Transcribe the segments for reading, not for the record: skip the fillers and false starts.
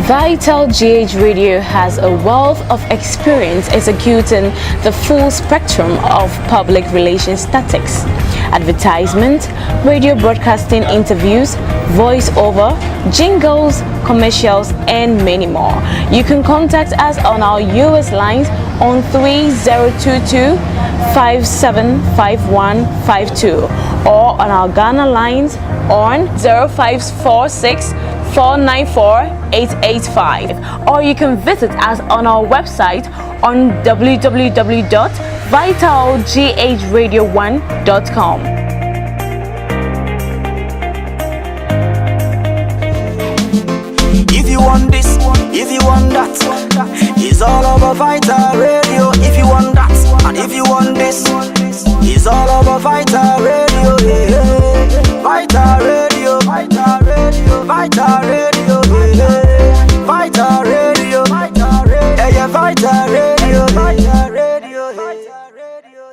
Vital GH Radio has a wealth of experience executing the full spectrum of public relations tactics: advertisement, radio broadcasting, interviews, voiceover, jingles, commercials, and many more. You can contact us on our US lines on 3022 575152 or on our Ghana lines on 0546 494-885, or you can visit us on our website on www.vitalghradio1.com. If you want this, if you want that, it's all over Vital Radio. If you want that, and if you want this, it's all over Vital Radio. Yeah. Vital Radio, Vital Radio, Vital Radio, yeah. Vital Radio, Vital Radio, yeah, Vital Radio, Vital Radio, Vital Radio.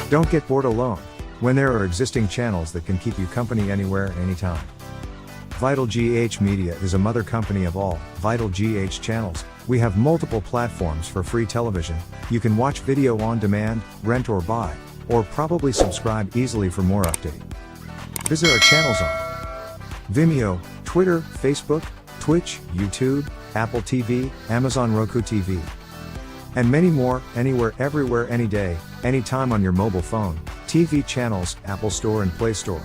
Don't get bored alone when there are existing channels that can keep you company anywhere, anytime. VitalGH Media is a mother company of all VitalGH channels. We have multiple platforms for free television. You can watch video on demand, rent or buy, or probably subscribe easily for more updating. Visit our channels on Vimeo, Twitter, Facebook, Twitch, YouTube, Apple TV, Amazon Roku TV, and many more, anywhere, everywhere, any day, anytime on your mobile phone, TV channels, Apple Store and Play Store.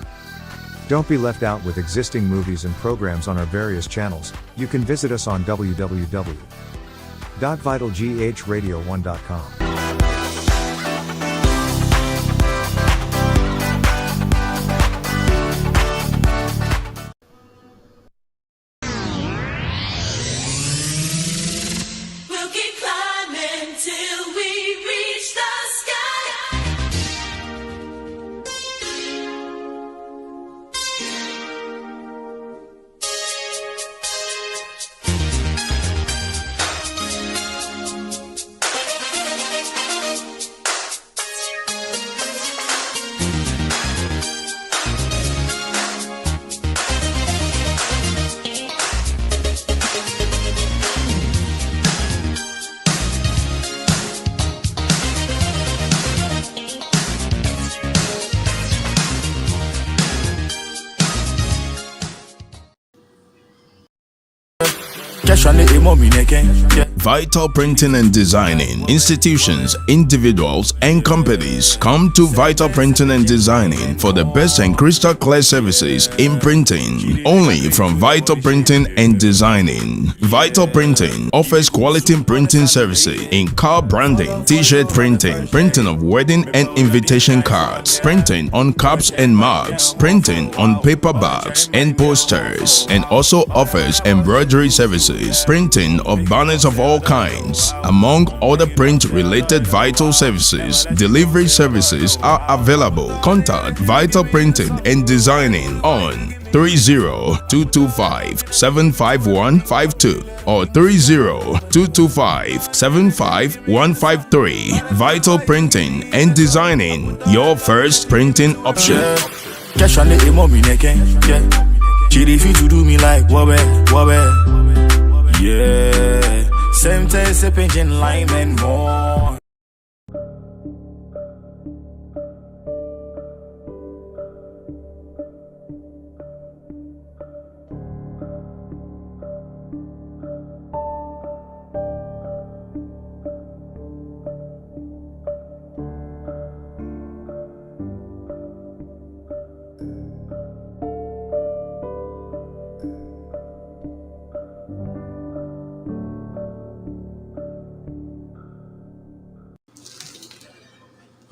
Don't be left out with existing movies and programs on our various channels. You can visit us on www.vitalghradio1.com. Vital Printing and Designing. Institutions, individuals, and companies come to Vital Printing and Designing for the best and crystal clear services in printing. Only from Vital Printing and Designing. Vital Printing offers quality printing services in car branding, t-shirt printing, printing of wedding and invitation cards, printing on cups and mugs, printing on paper bags and posters, and also offers embroidery services, printing of banners of all kinds, among other print-related vital services. Delivery services are available. Contact Vital Printing and Designing on 30-225-75152 or 30-225-75153. Vital Printing and Designing, your first printing option. Chidi fit to do me like wabe. Yeah, same time sipping lime and more.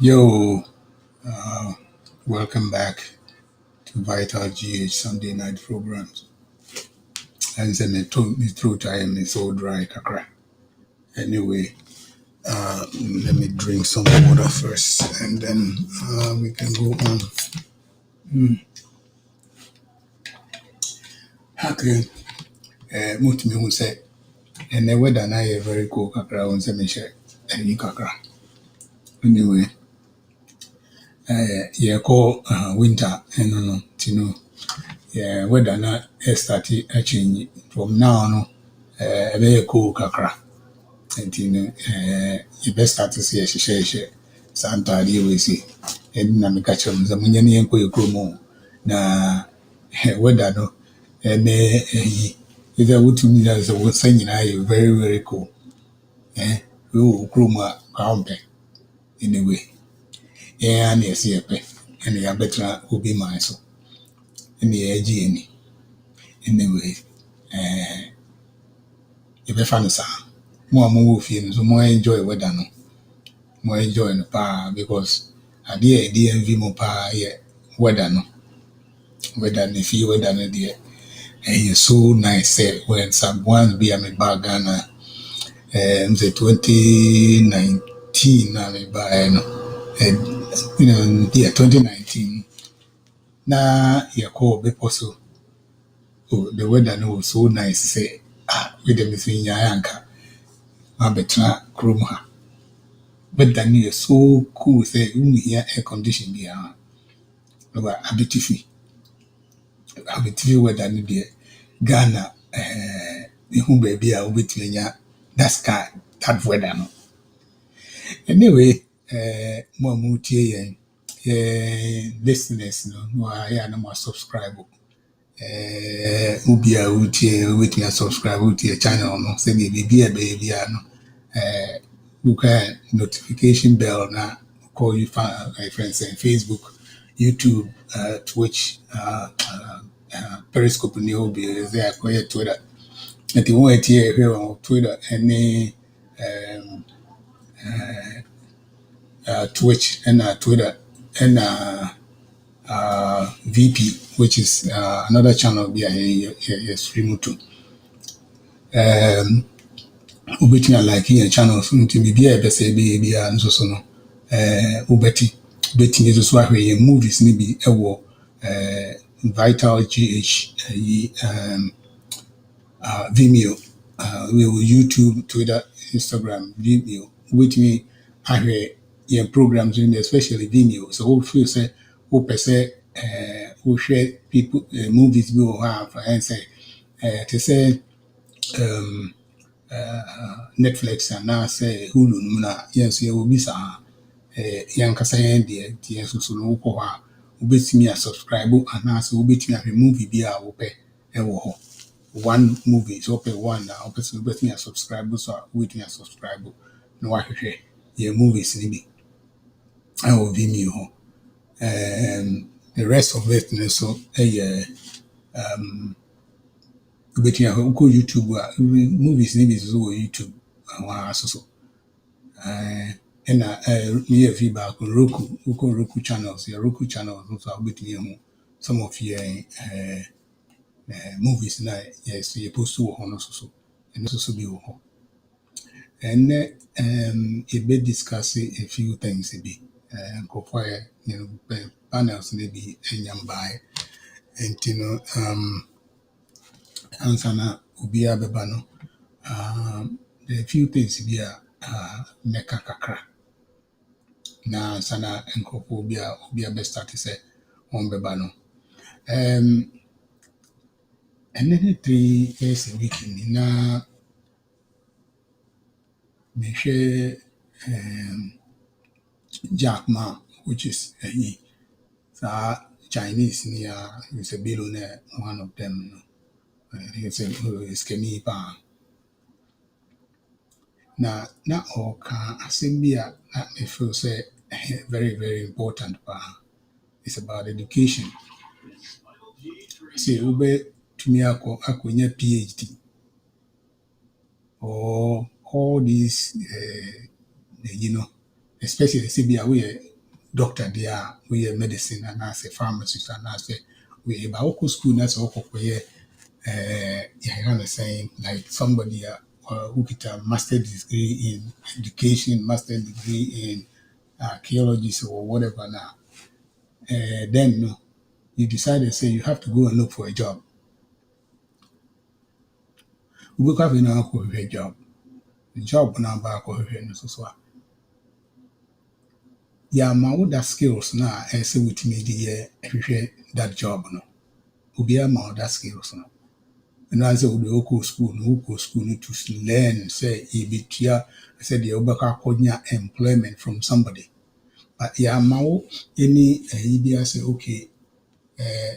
Yo, welcome back to Vital GH Sunday night programs. And then me throat time is so dry, kakra. Anyway, let me drink some water first, and then we can go on. Okay. Mutimi who say, and the weather na very cold kakra on se me share. kakra. Anyway, yeah, call winter and no, tino. Yeah, weather na start change from now no. Very cool kakra. And you best start to see a share. Santa, we see. And na me catch them. The munyani enko yekromo na weather no. And either what me as a was saying, I very very cool. We will chroma counter anyway. Yeah, and yes, yeah, and the better will be my so. And the AG anyway. If I find a sound, more move in, so more enjoy weather no. More enjoy the pa because I dear DMV mo pa yeah weather no. Weather if you weather no dear. And it's so nice when someone be a me bag Ghana say 2019 na me buy no. And yeah 2019 na yeah call be possible. Oh, the weather no was so nice say with them is in Yanka. My betra chrome ha. But then you so cool say you hear air condition be no a bit weather no there. Ghana who baby a bit that sky that weather no. Anyway, more mutie listeners no I no more subscribe. Ubi a utie waiting a subscribe utie channel no say be a baby no. Look at notification bell now. Call you my friends on Facebook, YouTube, Twitch, Periscope, and you'll be there. Call Twitter. And the one here on Twitter, any Twitch and Twitter and VP, which is another channel be a stream to. Ubetumi like here channels nti bibia e bese bia nso so no ubetumi so ahwe ye movies ni bi ewo VitalGH Vimeo we will YouTube, Twitter, Instagram, Vimeo ubetumi ahwe ye programs in especially Vimeo so we feel say we pese we share people movies we will have and say to say Netflix and now say Hulu na yes you will be sa yankasa yen de tie so no ko ha obetimi a subscribe and now so obetimi a movie bi a wo pe e wo ho one movie so pe one na obetimi a subscribe so obetimi a subscribe no wa hwehwe ye movies ni bi I will be new ho the rest of it so ubetumi a go YouTube movies ni bi so YouTube so and near feedback on Roku channels, your Roku channels also between some of your movies now, yes, you post to on also, and also be and it be discussing a few things a bit, go for panels maybe and by and answer ubia bebano the few things be meka kakra na sana enkopo obi a best start say on beba no and then 3 days a week na me share Jack Ma which is Chinese near is a billionaire one of them he's a skinny pa na oka asembia na me feel say very very important pa it's about education. See, ube tumia akonya PhD or all these, especially CBA, we are doctor there, we are medicine and as a pharmacist and as a we about school that's all where yeah, saying like somebody who get a master's degree in education, master's degree in archaeology or whatever now. Then no, you decided say you have to go and look for a job. We have in our job. The job now back over here, so Yeah, my other skills now, I say with me the that job no. Obiara ma other skills no. And I say we go school, no go school no to learn say e be tia say the obeka konya employment from somebody. But yeah, ma wo any be say okay,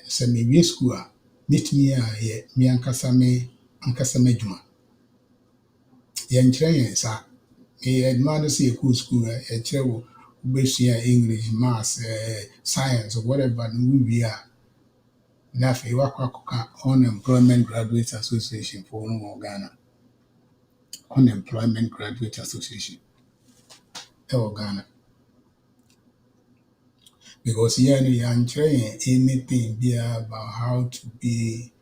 say me we school meet me a me ankasa me adwuma. Ye nkyerɛ yɛn sa. Adwuma no say go school e kyerɛ wo wobɛsua English, maths, science, or whatever no we are. Na afei wakɔ akɔka Unemployment Graduate Association for no Ghana. Unemployment Graduate Association ɛwɔ Ghana. Because here no yɛankyerɛ yɛn anything biara about how to be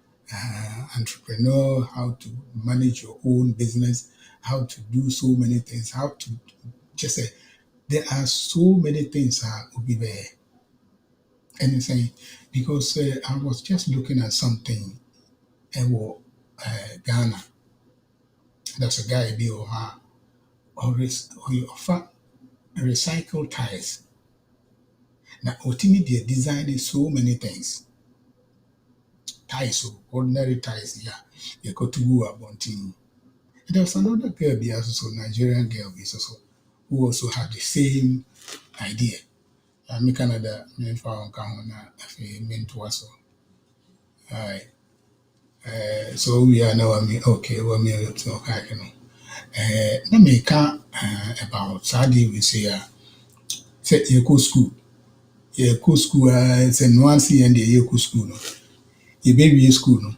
entrepreneur, how to manage your own business, how to do so many things, how to just say there are so many things will be there. Anything because I was just looking at something ɛwɔ Ghana. There's a guy bi wɔ ha ɔfa recycle tires. Now otimi they designing so many things. Tires, ordinary tires, yeah. You got to go abonting. There was another girl be also Nigerian girl be also who also had the same idea. Me Canada me found Kahuna meant to us. Alright. So we are now okay, well me okay, you know. Let me about Saturday we say you go school. You go school say nuance and you go school no. You baby school no.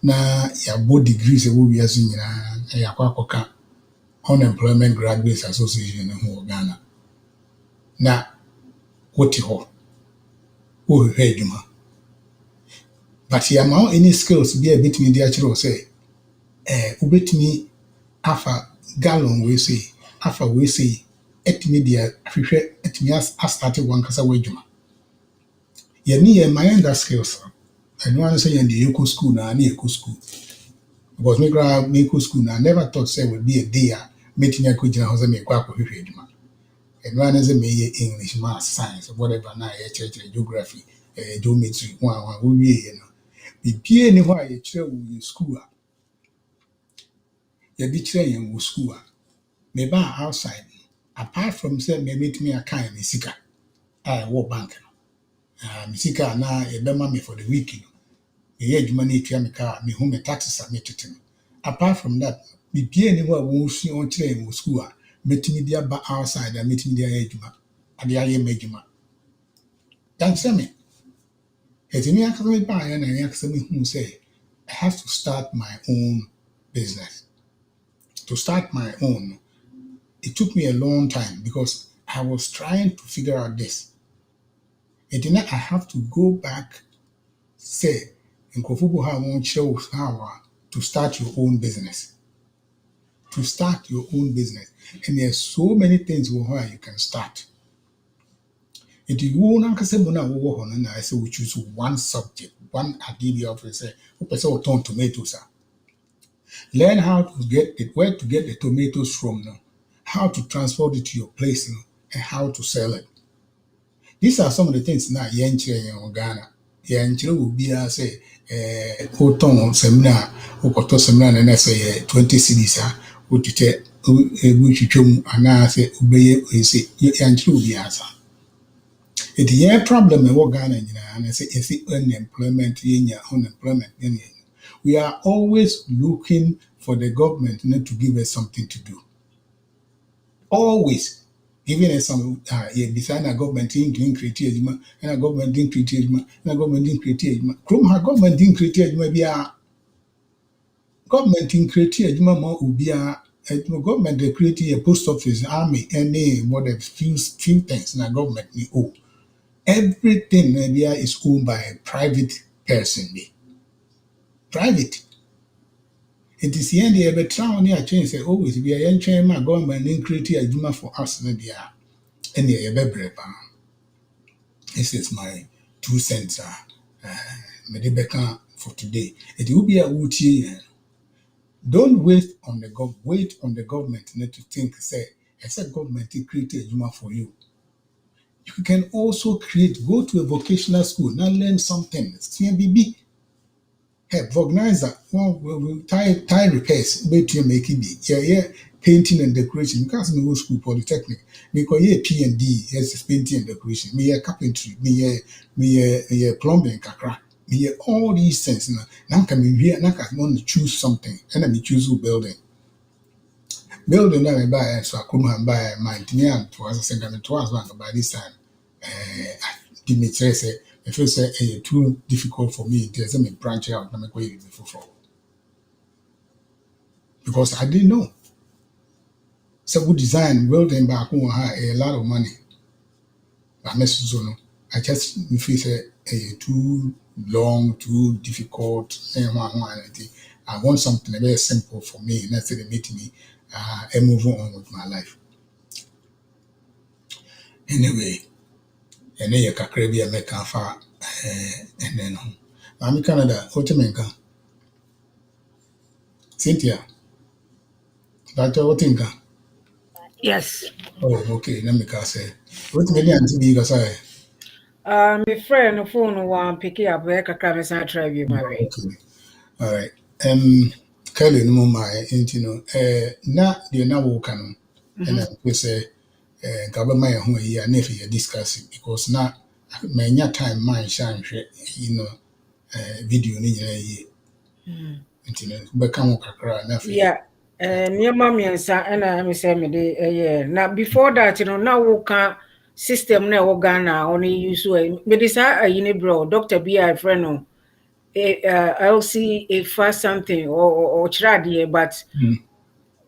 Na yɛabɔ degrees ɛwɔ wiase nyinaa na yɛakɔ akɔka Unemployment Graduates Association no ho wɔ Ghana. Na wote hɔ, wohwehwɛ adwuma. But yɛama wo any skills bi a ɛbɛtumi de akyerɛ wo sɛ, wobɛtumi afa gallon wei sei, afa wei sei, ɛtumi de ahwehwɛ, ɛtumi astarte wankasa w'adwuma. Yɛne yɛma yɛnda skills no. Ɛno ara ne sɛ yɛnde yɛkɔ school na yɛkɔ school. Because me go school now, I never thought say would be a day meeting a could house and make quack with him. And one is a me English, math, science, or whatever now, church, geography, geometry, one will be, you know. Be peer anywhere you chair with school. You be training with school. Maybe outside, apart from say, me meet me a kind of sika. I walk bank. Sika now a bema me for the weekend. Me age money to me car, me home taxes are made to me. Apart from that, me be anywhere won't see on train with school. Met me there back outside and meet me there ejuma. And the aye mejuma. Then say me. It's me actually buy and I actually who say I have to start my own business. To start my own, it took me a long time because I was trying to figure out this. And then I have to go back, say, in Kofubu ha won't show how to start your own business. To start your own business. And there's so many things where you can start. If you want to say, I say we choose one subject, one idea of say, turn tomatoes. Learn how to get it, where to get the tomatoes from now, how to transport it to your place now, and how to sell it. These are some of the things now in Ghana. Yenchire will be say oton seminar, okoto seminar na say 20 cedis otite ebutwitwam ana say obeye say yenchire will be answer. It is problem in Ghana and say unemployment unemployment. We are always looking for the government not to give us something to do. Always. Giving us some beside a government didn't create and a government didn't create and a government didn't create. Government didn't create maybe a government didn't create more ubia government they create a post office, army, any whatever few things in a government oh. Everything maybe is owned by a private person. Private. It is the end of the town near change say always be a young chain my government didn't create a juma for us and any This is my 2 cents medibeka for today. It will be a woody. Don't wait on the government not to think say except government to create a juma for you. You can also go to a vocational school, now learn something. CMBB, hey, organizer, tire repairs, wait to make it. Yeah, painting and decoration. Because me go school polytechnic, me go P&D, yes, painting and decoration. Me carpentry, me plumbing, kakra. Me all these things. Now can be here. Now can want to choose something, and then me choose building. Building that I buy, so I couldn't buy my and to us. I said, I'm twice by this time. Give me say, if you say too difficult for me, there's a branch out. I'm going before because I didn't know. So good design building back home a lot of money. But I just feel say too long, too difficult. I want something very simple for me, and that's it. Meet me and move on with my life. Anyway, and then you can create a make and then I'm in Canada. What you mean? Cynthia, Doctor, what think? Yes. Oh, okay. Let me say. What do you mean? Because My friend no phone one pick up where kakra me san try you my way. okay. All right. Kelly no my na the na wo kan and I say government ho here na if you discuss it because na manya time man shan video ni nyina yi be kan wo kakra na fi Yeah. Nneɛma mmiɛnsa ɛna me sɛ mede ɛyɛ na before that na woka system na ɛwɔ Ghana ɔno use mede saa ayi ne bro Dr. B I friend no LC A something or kyerɛ adeɛ but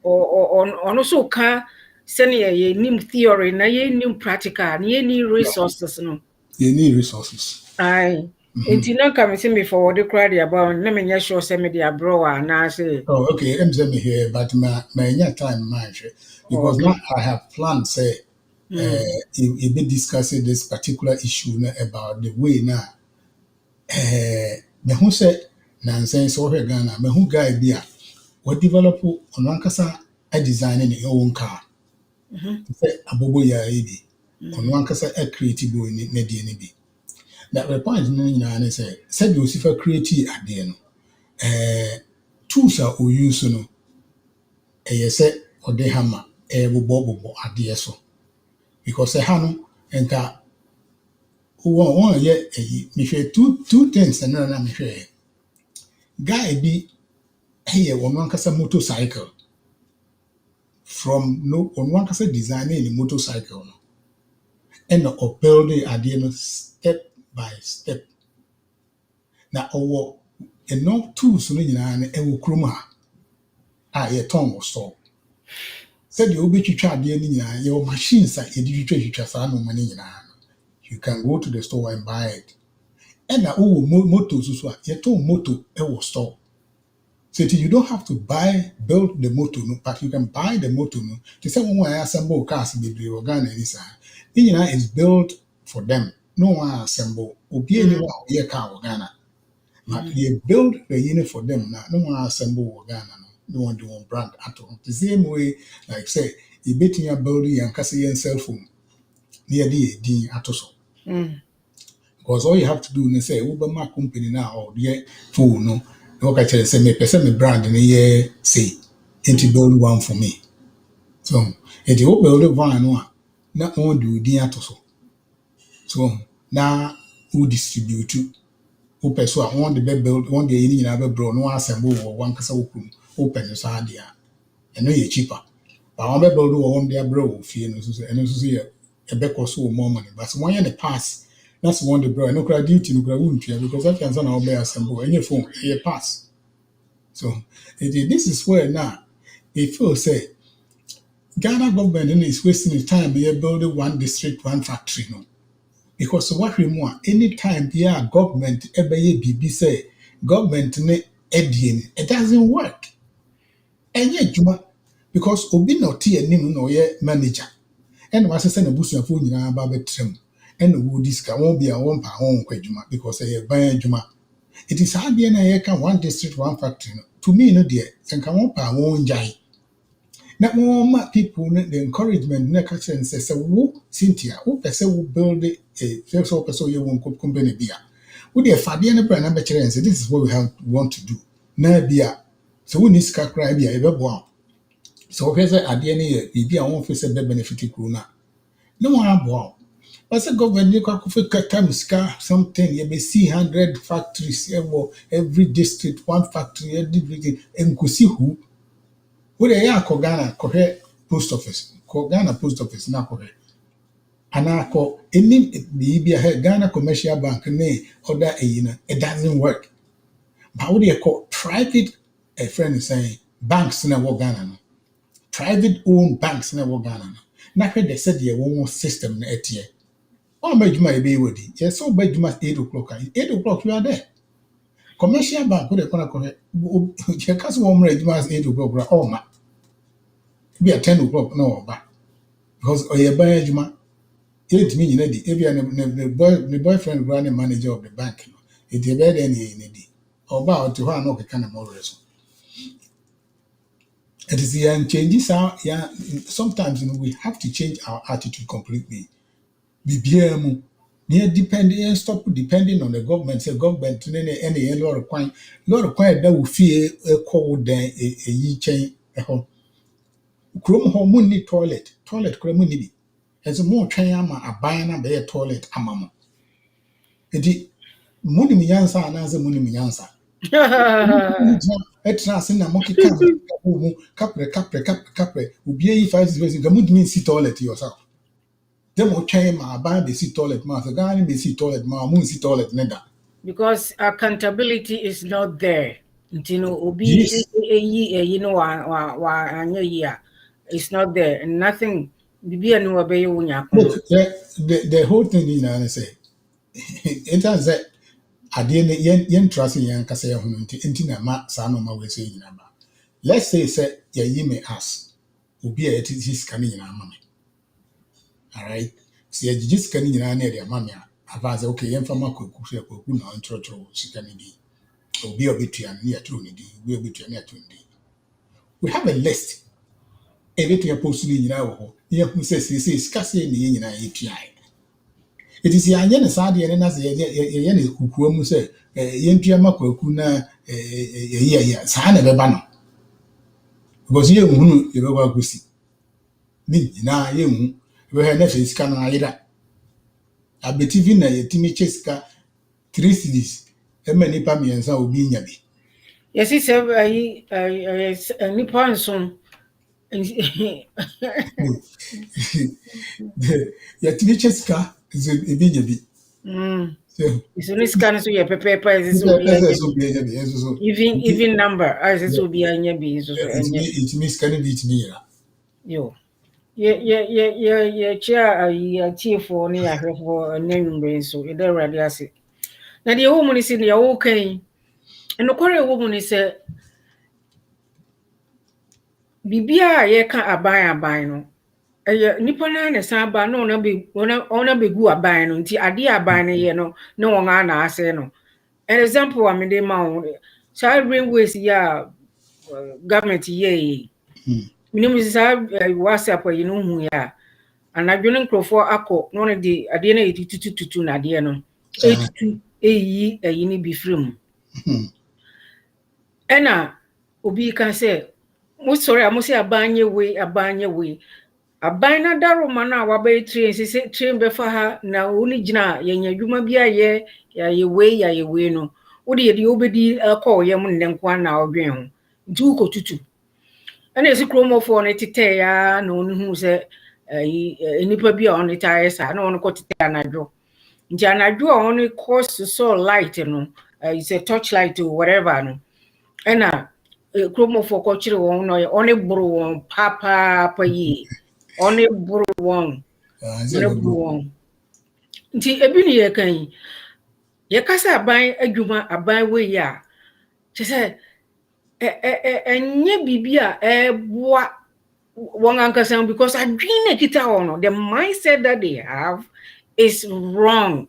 ɔno so ka sɛnea yɛnim theory na yɛnim practical na yɛnim resources no. You need resources. Aye. Enti na ka me se me forward crowd about na me nya sure say me dey abroad na say. Oh, okay. I'm saying here, but my time man because now I have planned say if be discussing this particular issue about the way now me who say nonsense or Ghana me who guy be what develop on one kasa a design in your own car. Say abobo ya ebi on one kasa a creative boy ne be. That the point no say said you see creative at the end. Tools are use no say or de hammer bobo adeɛ so because no enka one me hwɛ two things and na me hwɛ guy bi one kasa motorcycle from no on one kasa designing the motorcycle no and or building adeɛ no step by step na enough tools no nyinaa no ɛwɔ kurom a yɛtɔn wɔ store said you be twitwa ade ni nyinaa your machines a yɛde twitwa saa no mani nyinaa you can go to the store and buy it and na motor so a yɛtɔn motor ɛwɔ store so you don't have to build the motor no but you can buy the motor no to say when I assemble cars bebree wɔ Ghana ni saa ni nyinaa is built for them no one assemble obi ani wa yɛ car wɔ Ghana but they build the unit for them now no one assemble wɔ Ghana no one do one brand at all. The same way, like say, you bet in your building and casting cell phone near the atoso. Because all you have to do is say, Uber my company now or the phone no. Okay, say me person me brand in a year say into build one for me. So if you build one no, not only do the atoso. So now who distribute you? Who person one the build one the any other bro no assemble or one kasa open the sadia and no cheaper. But I'm able to own their bro fee and also see a back or so more money. But one in the past, that's one the bro. No credit duty, no credit because that can now be assemble and your phone, a pass. So this is where now if you say Ghana government is wasting the time here building one district, one factory, no. Because what we want anytime yeah government ever BB say government it doesn't work. And yet, because Obi no tea nim no ye manager. And was send a bush of phone in our trim. And would this won't be a one pound quajuma because I buy juma. It is hard and I can one district, one factory. To me, no dear, and come on, I won't jai. Now, more people the encouragement next and says, "Who Cynthia, who person will build a first person you won't company beer. Would the Fabian brand number and say, this is what we want to do. Now, beer. So we need to cry beer, ever wow. So, here's at the end of the year, I won't face a benefit. No one wow. As a government, you can something, you may see 100 factories every district, one factory, every and go see who. Wode ya akọ Ghana kọhwẹ post office kọ Ghana post office na kọhwẹ ana akọ any bi Ghana commercial bank ne other it doesn't work but wode ya kọ private a friend is saying banks na wo Ghana no private owned banks na wo Ghana no na hwẹ de said ye wo system na etie o ma dwuma e be wodi ye so ba dwuma 8 o'clock 8 o'clock you are there commercial bank wode kọ na kọhwẹ je kaso wo mra dwuma 8 o'clock o ma be at 10 o'clock no ba because oye juma it me nyina di ebia the boyfriend running manager of the bank no it be there ni di oba o ti ho na okeka na mo reso it is yan changes our yeah sometimes we have to change our attitude completely bibia mu near depending stop depending on the government say government any law require that will fear a call then a yi chen Krom ho mu ni toilet krom mu ni bi enso mo twen ama aban na be toilet ama mo edi mu ni nyansa ananze mu ni nyansa etra se na mo keka mu kapre obi yi 5 space ga mu dimi si toilet yourself dem mo twen ma aban be si toilet ma so ga ni be si toilet ma mu si toilet ne da because accountability is not there. Obi yes. It's not there and nothing. Look, the whole thing is now say it has that at the end yen trust yen kasa ya hunu nti na ma sa no ma we say nyina ba let's say ya yi me ask obi a it is scan nyina ma me all right so ya jiji scan nyina na ya ma me ava say okay yen fa ma kwaku so kwaku na nchoro scan di obi obetua na ya tro ni di obi obetua na ya tro ni we have a list everything post ni nyina wo ho ye hu say scarcely ni nyina etua it is ya ne sa de ne na se ye ne kukuo mu say ye ntua makwaku na ye sa na be ba no because ye hunu ye be kwa kusi ni nyina ye hu we ha na fe sika na ayira abetivi na ye timi cheska 3 cities e ma nipa miensa obi nya bi yes it's a nipa nson ya timi cheska ze ebi nya bi so this kind of your paper is even number as it will be anya bi so it means can be it me yo chia chief for ni ahwefo nanwumbre so e dey ready ase na de wo mu ni se ne wo kan eno kore wo mu ni se bibia ye ka aban no nipa na ne san ba no na be ona be gu aban no nti ade aban no ye no ne won ana ase no an example I mean dey ma child railways ya government ye minimum sa WhatsApp you know hu ya anadwo ne nkrofo akọ no ne de ade na tutututu na ade no etutu eyi ni bi frem ena obi kan say mo sorry mo say abanye we abana daroma na wa be train se train be fa ha na oni gina yenya dwuma bia ye we no wo de ye obedi call ye mo nnenko na odwen ho ntu ko tutu ana esi kromofo ne tete ya na onu hu se nipa bia on retire sa na on ko tete anadwo nti anadwo on cost so light no is a touch light or whatever no ana kromofo ko chire won no on buru won papa yi on buru won nti ebi ni ye kan ye kasa aban adwuma aban we ya che se enye bibia boa won ankasa because adwene kita ono the mindset that they have is wrong.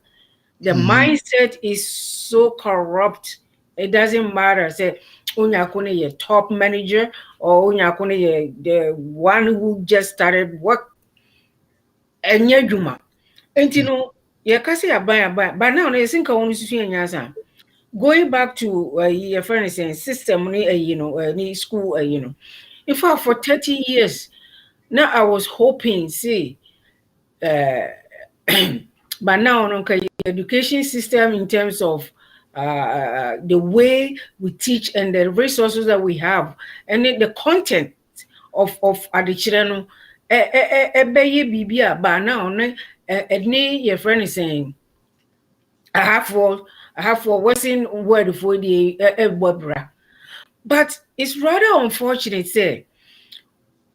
The mindset is so corrupt. It doesn't matter. Say Unyakune ye top manager or unyakune ye the one who just started work. Enye juma. Enti no ye kasi aban but now no think on susu nyasa. Going back to your friend saying system ni school in fact for 30 years now I was hoping see uh but now no education system in terms of the way we teach and the resources that we have and the content of adichire no ebeye bibia but now no your friend is saying I have for what's word for the bobra. But it's rather unfortunate, say,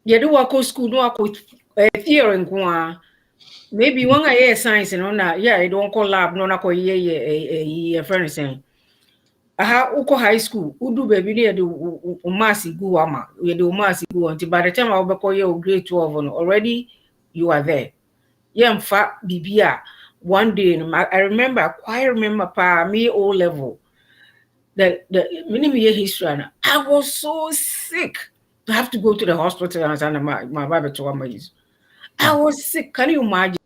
you do work school, no work theory and maybe one I hear science and on that, yeah, I don't call lab, no, not a friend saying. Aha, uko high school, udu baby near the umasi go ama, we do umasi go until by the time I'll be your grade 12 already you are there. Yeah, in fact, Bibia, one day, I remember, I quite remember me O level. The many year history, and I was so sick. I have to go to the hospital and send my Bible to my use. I was sick. Can you imagine?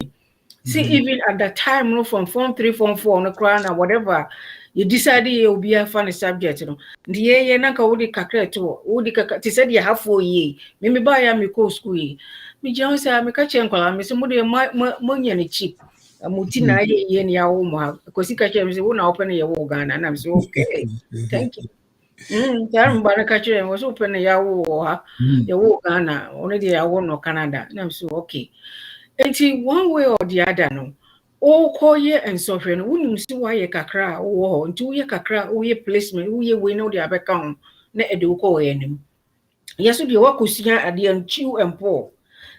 See, even at that time, from form 3, form 4, on the crown or whatever, you decided it will be a funny subject, The year nanka would kakre to would said you have 4 years. Maybe buy a me co school. Me Jones, I make a change, I somebody money and cheap. A mutina ye ni ya uma, because he catch him, won't open your organ, and I'm so okay. Thank you. Bana catcher was open a yaw, your Ghana, only the hour no Canada, and I'm so okay. And see, one way or the other, no. Oh, call ye and sovereign, wouldn't see why ye kakra, oh, and 2 year kakra, oh, ye placement, oh, ye we know the other count, ne educo enim. Yes, the wakusia at the end, chew and pour.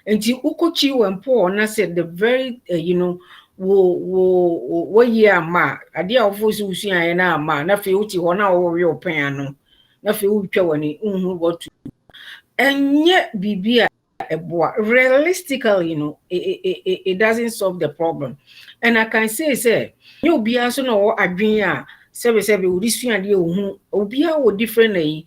And the uko chew and pour, and I said the very, wo ye ma, a dear of us who see I ma, na fe uti one hour your piano, na fe uchawani, what to. And yet, Bibia. Realistically, it doesn't solve the problem. And I can say, you'll be also know adwin seven with this and you be differently.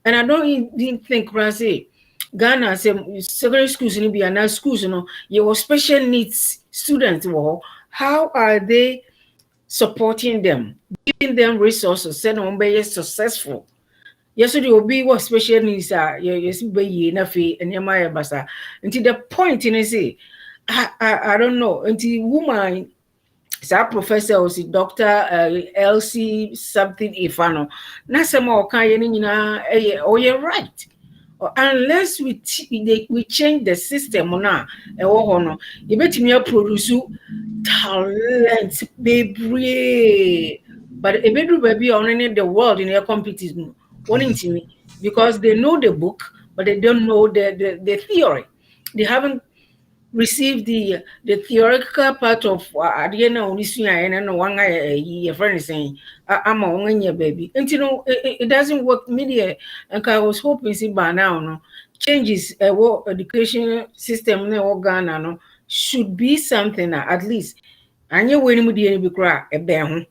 And I don't even think say Ghana secondary schools in be schools, your special needs students, how are they supporting them, giving them resources, send on be successful? Yes, it will be what special needs are. Yes, be na fe and yamaya basa. Until the point in say, I don't know. Until woman, that professor was Dr. LC something ifano. Na sama okanye ni na oh you're right. Unless we change the system na no, you bet me produce talent baby. But a bedroom baby on the world in their competition. Wanting me because they know the book, but they don't know the theory. They haven't received the theoretical part of Adiana Onisia and one a friend is saying, I'm on your baby. And it doesn't work media. And I was hoping see by now, no changes education system or Ghana no should be something at least. And you win with the cry a bear.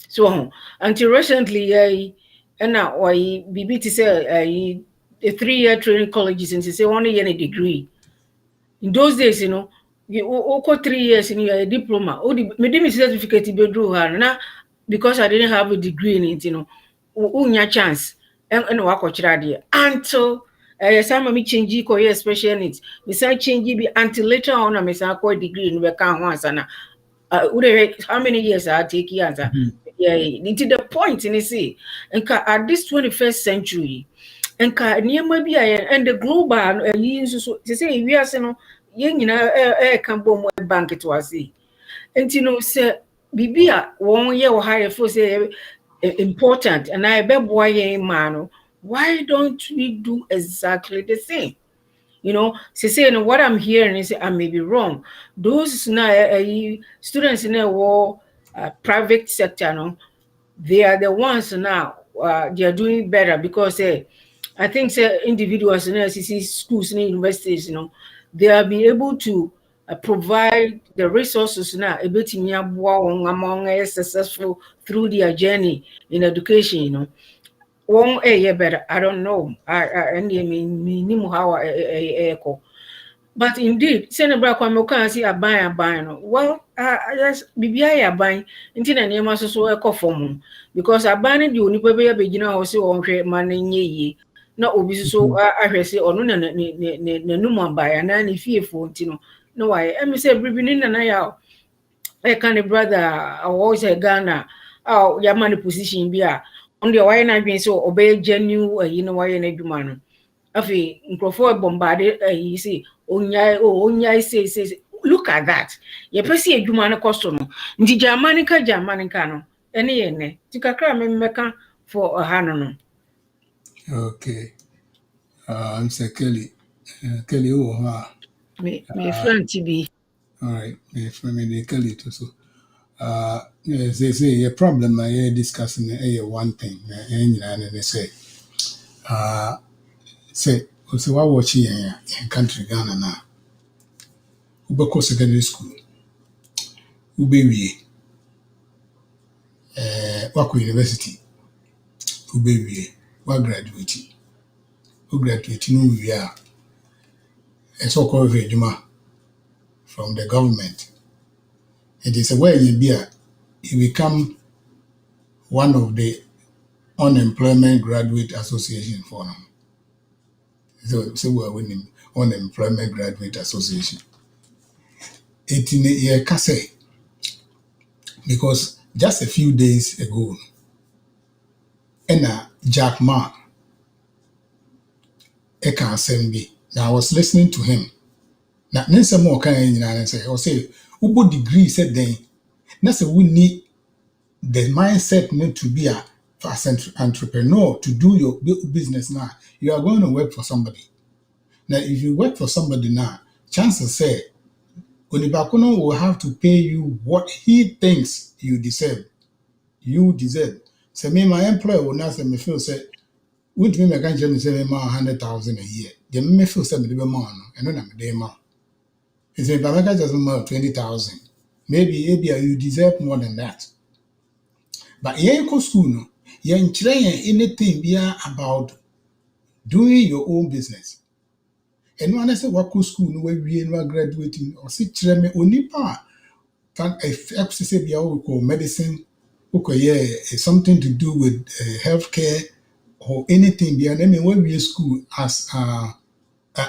So until recently, and now why BBT say a 3-year training colleges and say 1 year degree. In those days, you got 3 years in your diploma. Oh, the medium certificate be drew her now because I didn't have a degree in it, unya chance and work until some me change ko special needs. Me say change be until later on I me say ko degree in we can once and how many years I take answer. Yeah, into the point in see and at this 21st century and near be and the global so say we are saying can bomb bank it was see and say bibia 1 year or higher for say important and I bet boy man why don't we do exactly the same? Say what I'm hearing is I may be wrong. Those now students in the private sector, they are the ones now they are doing better because I think individuals in schools and universities, they have been able to provide the resources now a bit among successful through their journey in education, Won better. I don't know. I me how echo. But indeed, Senegal kwa can see a buy no. Well, yes, BBI a buy until the name so echo form because a ban the only baby begin or so on man ye. Na obi so ahwe se ono na num buy na ne fiefo ntino. No why em say bribi na ya kind of brother always a Ghana your money position be on the why na dwen so obey genuine you know why na adwuma no afi nkrofo bombarded you see onya say look at that ye pese adwuma no cost no ndi Jamanica no ene ye ne tikakra me meka for no Okay. Mr. Kelly. Kelly, me friend TB. All right. Me Kelly too. So, yes, they say a problem I discussing one thing. And they say, say what watch here in country Ghana now. Ubeko secondary school. Ubewie. Wako university. Ubewie. Wa graduate. U graduate no we are. A so-called Juma from the government. It is a way you be you become one of the unemployment graduate association for them. So we are winning unemployment graduate association. It in a year say because just a few days ago, Jack Ma, Eka Assembly. Now I was listening to him. Now, Nancy more kind and say, Ubo degree said then, that's we need the mindset need to be a fast entrepreneur to do your business now. You are going to work for somebody. Now, if you work for somebody now, chances say, Onibakuno will have to pay you what he thinks you deserve. You deserve. So me, my employer will not say me feel say, wouldn't me make a say me 100,000 a year. They me feel say me the more, and then I'm a day more. If you make just more 20,000, maybe you deserve more than that. But here you go school no, you ain't trying anything about doing your own business. And when I say what school no where we are graduating or see me only pa if say be call medicine, okay, something to do with healthcare or anything be and when we school as an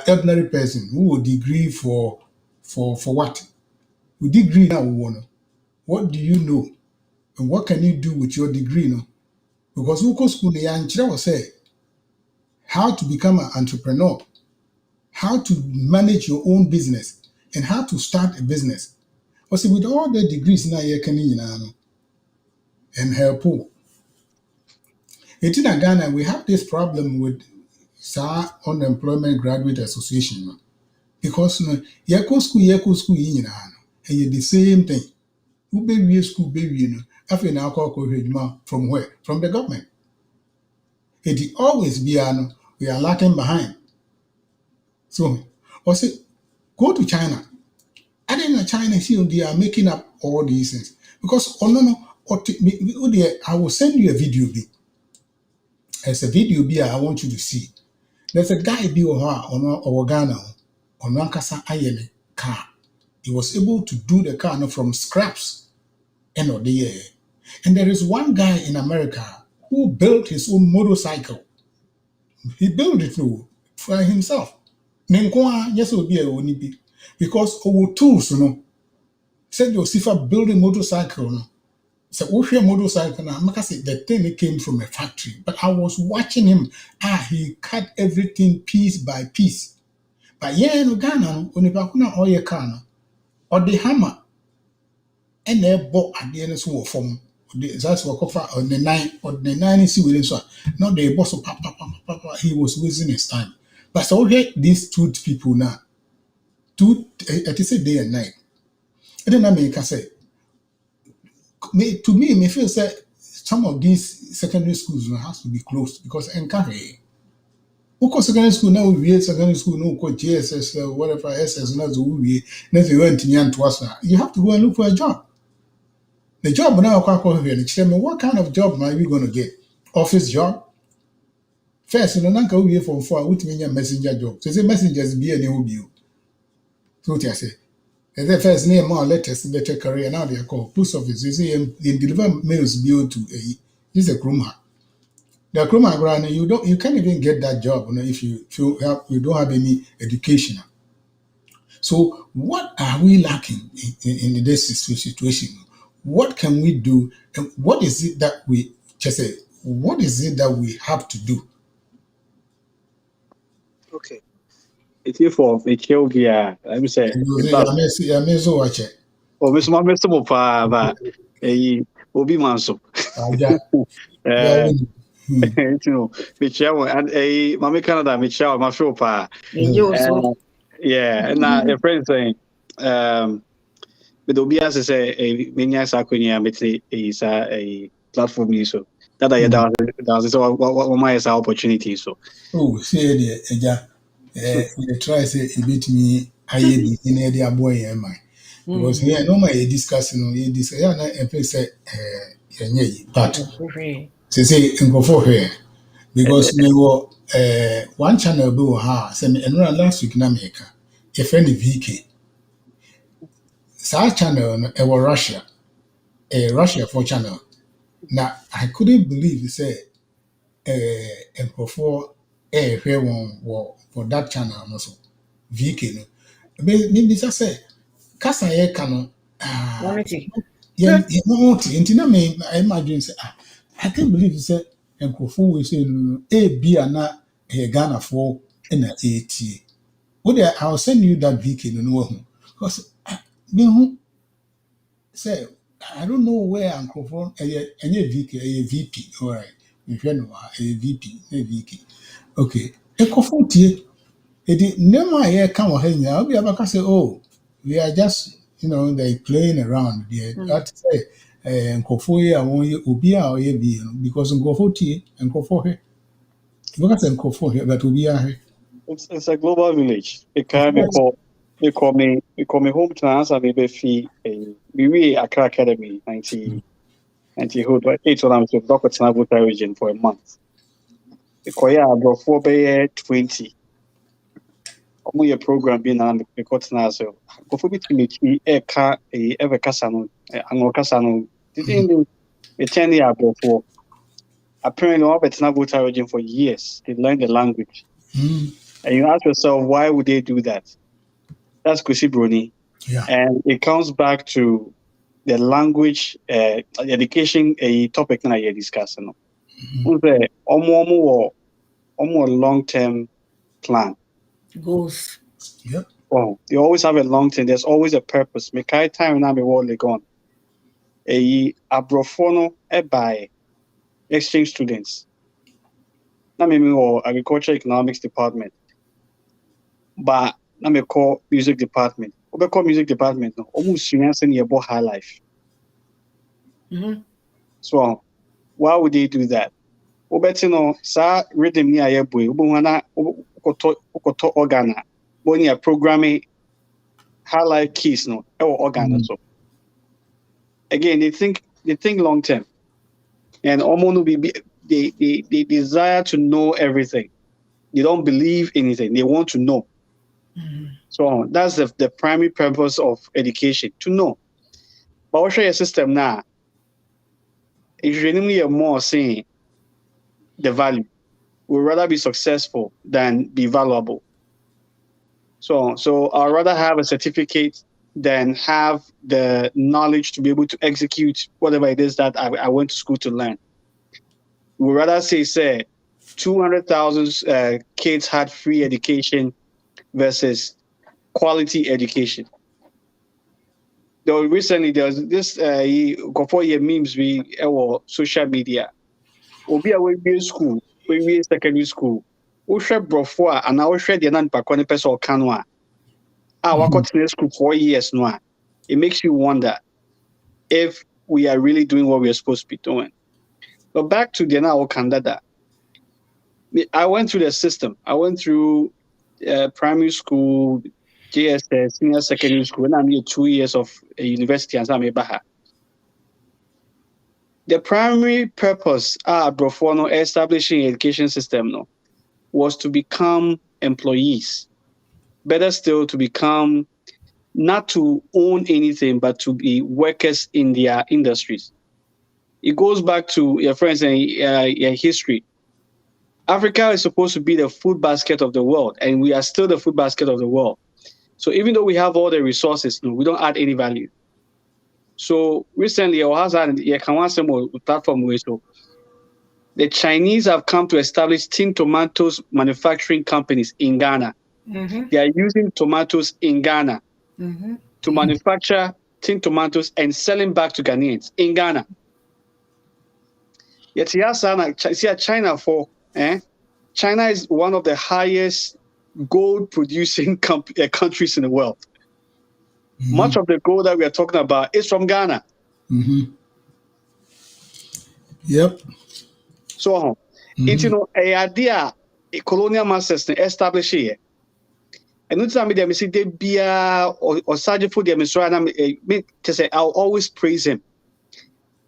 ordinary person who will degree for what? We degree now what do you know? And what can you do with your degree? No? Because we go school, the will say how to become an entrepreneur, how to manage your own business, and how to start a business. But see, with all the degrees now, you can and help. In Ghana, we have this problem with unemployment graduate association because you go school, and you're the same thing. Who baby school baby, after now call from where? From the government. It always be we are lacking behind. So, also go to China. I didn't know China see they are making up all these things because I will send you a video. There's a video I want you to see. There's a guy on Ghana on Nankasa Ayene car. He was able to do the car from scraps. End of the year. And there is one guy in America who built his own motorcycle. He built it for himself. Yes, will be a onibi. Because our tools, said Joseph building motorcycle. So we motorcycle now. The thing came from a factory. But I was watching him. He cut everything piece by piece. But in Ghana, onibakuna oye car or the hammer. And they bought at the end of form. That's what on the 9 is willing so. Not the boss of papa. He was wasting his time. But so these two people now. It is a day and night. And then I make say to me, me feel say some of these secondary schools has to be closed because encourage. Uko secondary school now we secondary school no ko GSS whatever SS now we never went to us. You have to go and look for a job. The job now, what kind of job are you going to get? Office job? First, no nanka we for a messenger job. So say messengers be any who be. So what I say. And then first name more letters better career now they are called post office. You see they deliver mails bill to a this is a kruma. The kruma grant you can't even get that job if you don't have any education. So what are we lacking in this situation? What can we do? And what is it that we just say? What is it that we have to do? Okay. It's here for the Kilvia. Let me say, in fact, I may so watch it. oh, Miss Mamma Sumapa, but a Obi Manso. You know, Michelle and a Mammy Canada, Michelle, my show pa. Yeah, and now a friend saying, with Obias is a Minya Sakunia, is a platform, so that I does so what my opportunity. So, oh, say the try say a bit me, I in a boy, am I? Because here, no, my discussing this, and place say, but say, and go for her. Because me were one channel do ha send me and last week in America, a friend VK. Sa channel was Russia, a Russia for channel. Now I couldn't believe say and before where one for that channel also VK no. Maybe just say Kasa ye kano yeah, you know what? I imagine say I can't believe you say and we say A B and na Ghana for in a 80. Well, I'll send you that VK no because me say I don't know where Uncle from any VK a VP all right. If you know a VP a VK okay a coffee it never here come or hang out. We ever say, oh, we are just, they playing around there. That say, and Kofoe, I want you, Ubia or be because in Gofoti and Kofohe. Because in Kofohe, but Ubia. it's a global village. It can be called. They call me home trans and maybe fee we Accra Academy 90 hood 8 of them to Dr. Tanabuta region for a month. The Koya brought 4 by 20. Your program being an Kotana so go for me car ever casano ango casano didn't a 10-year before apparently all Tanabuta region for years. They learned the language. And you ask yourself why would they do that? That's Kusi Bruni. Yeah. And it comes back to the language education a topic that you're discussing. Almost long-term plan. Goals. Yep. Oh, you always have a long term. There's always a purpose. Me kai time na me world gone. Abrofono by exchange students. Na me or agriculture economics department. But na me call music department. We call music department no. Almost financing about high life. So why would they do that? Obeti no sa rhythm ni aye boy. Obuhana ukoto organa. Boni a programming high life keys no organ so. Again, they think long term, and almost they desire to know everything. They don't believe anything. They want to know. So that's the primary purpose of education, to know. But I'll show you a system now. It's really more saying the value. We'd rather be successful than be valuable. So I'd rather have a certificate than have the knowledge to be able to execute whatever it is that I went to school to learn. We'd rather say 200,000 kids had free education versus quality education. Recently, there was this for your memes or social media. Obi a we school, we secondary school. We share before and now we share the nan pakwane person kanwa. Wakotine school 4 years now. It makes you wonder if we are really doing what we are supposed to be doing. But back to the now Kandada. I went through the system. I went through primary school, JSS, senior secondary school, and I'm here 2 years of university and I'm Baha. The primary purpose of Brofono establishing education system no was to become employees. Better still, to become not to own anything, but to be workers in their industries. It goes back to your friends and your history. Africa is supposed to be the food basket of the world, and we are still the food basket of the world. So even though we have all the resources, we don't add any value. So recently, platform so the Chinese have come to establish tin tomatoes manufacturing companies in Ghana. They are using tomatoes in Ghana to manufacture tin tomatoes and selling back to Ghanaians in Ghana. Yet China China is one of the highest gold producing countries in the world. Much of the gold that we are talking about is from Ghana. Yep. So, a idea a colonial masters establish here. And not time they say they be or Sergeant for them to say I'll always praise him.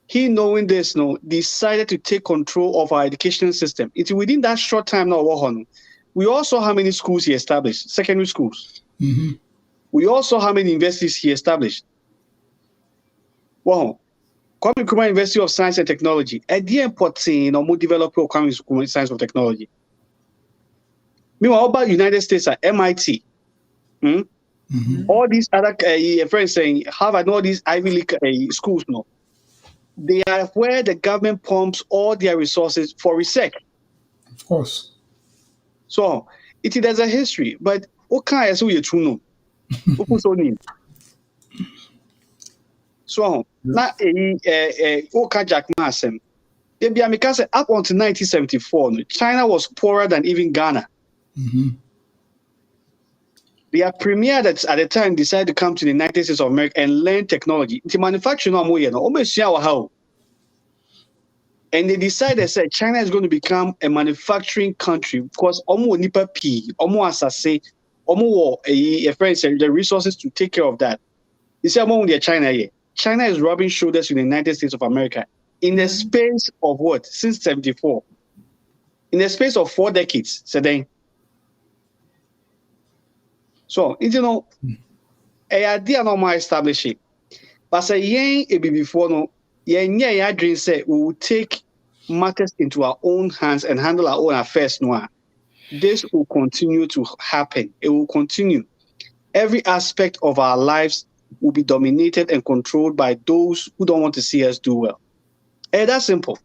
He, knowing this, decided to take control of our educational system. It's within that short time now. We also saw how many schools he established, secondary schools. We also saw how many universities he established. Wow. Kwame Nkrumah University of Science and Technology. Idea important or more develop Kwame Nkrumah Science of Technology. Meanwhile, about United States at MIT. All these other friends saying Harvard and all these Ivy League schools now. They are where the government pumps all their resources for research. Of course. So there's a history, but what kind of you true no? So na Oka Jack Masem. Up until 1974, China was poorer than even Ghana. Their premier that at the time decided to come to the United States of America and learn technology. The manufacturing and they decided that China is going to become a manufacturing country because nipa p, asase, the resources to take care of that. You see, China is rubbing shoulders with the United States of America in the space of what? Since 74. In the space of 4 decades, So, a idea no more establishing. But say a before no, dream say we will take matters into our own hands and handle our own affairs. This will continue to happen. It will continue. Every aspect of our lives will be dominated and controlled by those who don't want to see us do well. That's simple.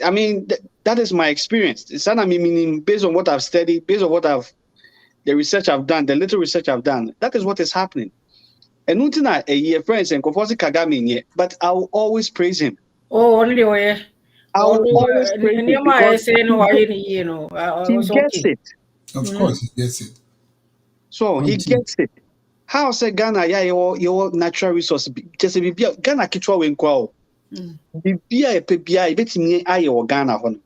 I mean, that is my experience. It's not meaning based on what I've studied, based on the research I've done, the little research I've done. That is what is happening. And not a year friends and Kofosi Kagame yet, but I will always praise him. Oh, only way. I will always praise him because he gets it. Of course, he gets it. So he gets it. How say Ghana your natural resource just be Ghana kitwa we nkwa o. Bibia ebia ebetimi aye o Ghana ho.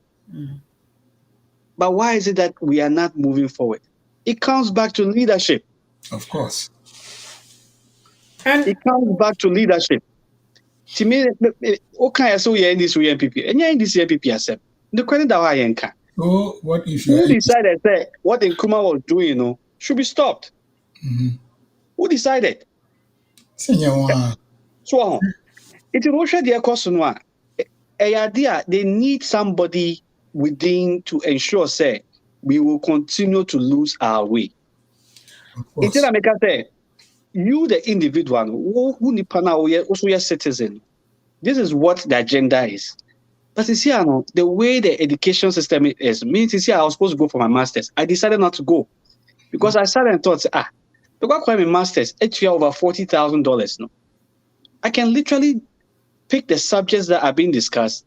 But why is it that we are not moving forward? It comes back to leadership. Of course. And it comes back to leadership. To me, okay, so you're in this UNPP, and you're in this UNPP yourself. The credit that I can. So what if who decided that what Nkrumah was doing, should be stopped? Who decided? So, it's Russia their question. They need somebody within to ensure, say, we will continue to lose our way. It's you, the individual, who also a citizen. This is what the agenda is. But you see, the way the education system is, means you see, I was supposed to go for my master's. I decided not to go because I started and thought, because my master's, it's over $40,000. No, I can literally pick the subjects that are being discussed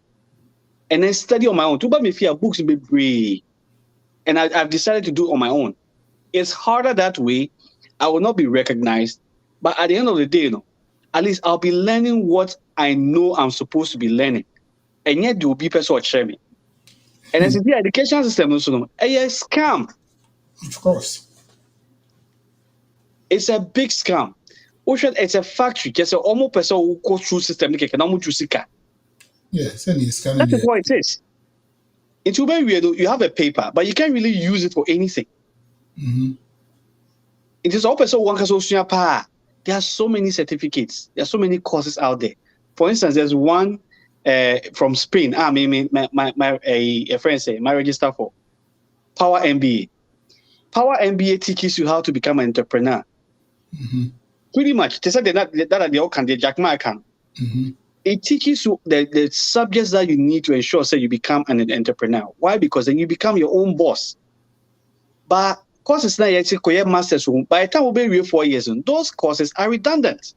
and then study on my own. Too bad me fear books be brave, and I've decided to do it on my own. It's harder that way. I will not be recognized, but at the end of the day, at least I'll be learning what I know I'm supposed to be learning. And yet there will be people who share me. And as the education system also a scam. Of course. It's a big scam. It's a factory. Just a almost person who go through system. Yes, that is what it is. It's very weird. You have a paper, but you can't really use it for anything. It is also one there are so many certificates. There are so many courses out there. For instance, there's one from Spain. A friend said my register for Power MBA. Power MBA teaches you how to become an entrepreneur. Pretty much. They said that they all can. Jack Ma can. It teaches you the subjects that you need to ensure so you become an entrepreneur. Why? Because then you become your own boss. But courses now you say masters. By the time we be 4 years, those courses are redundant.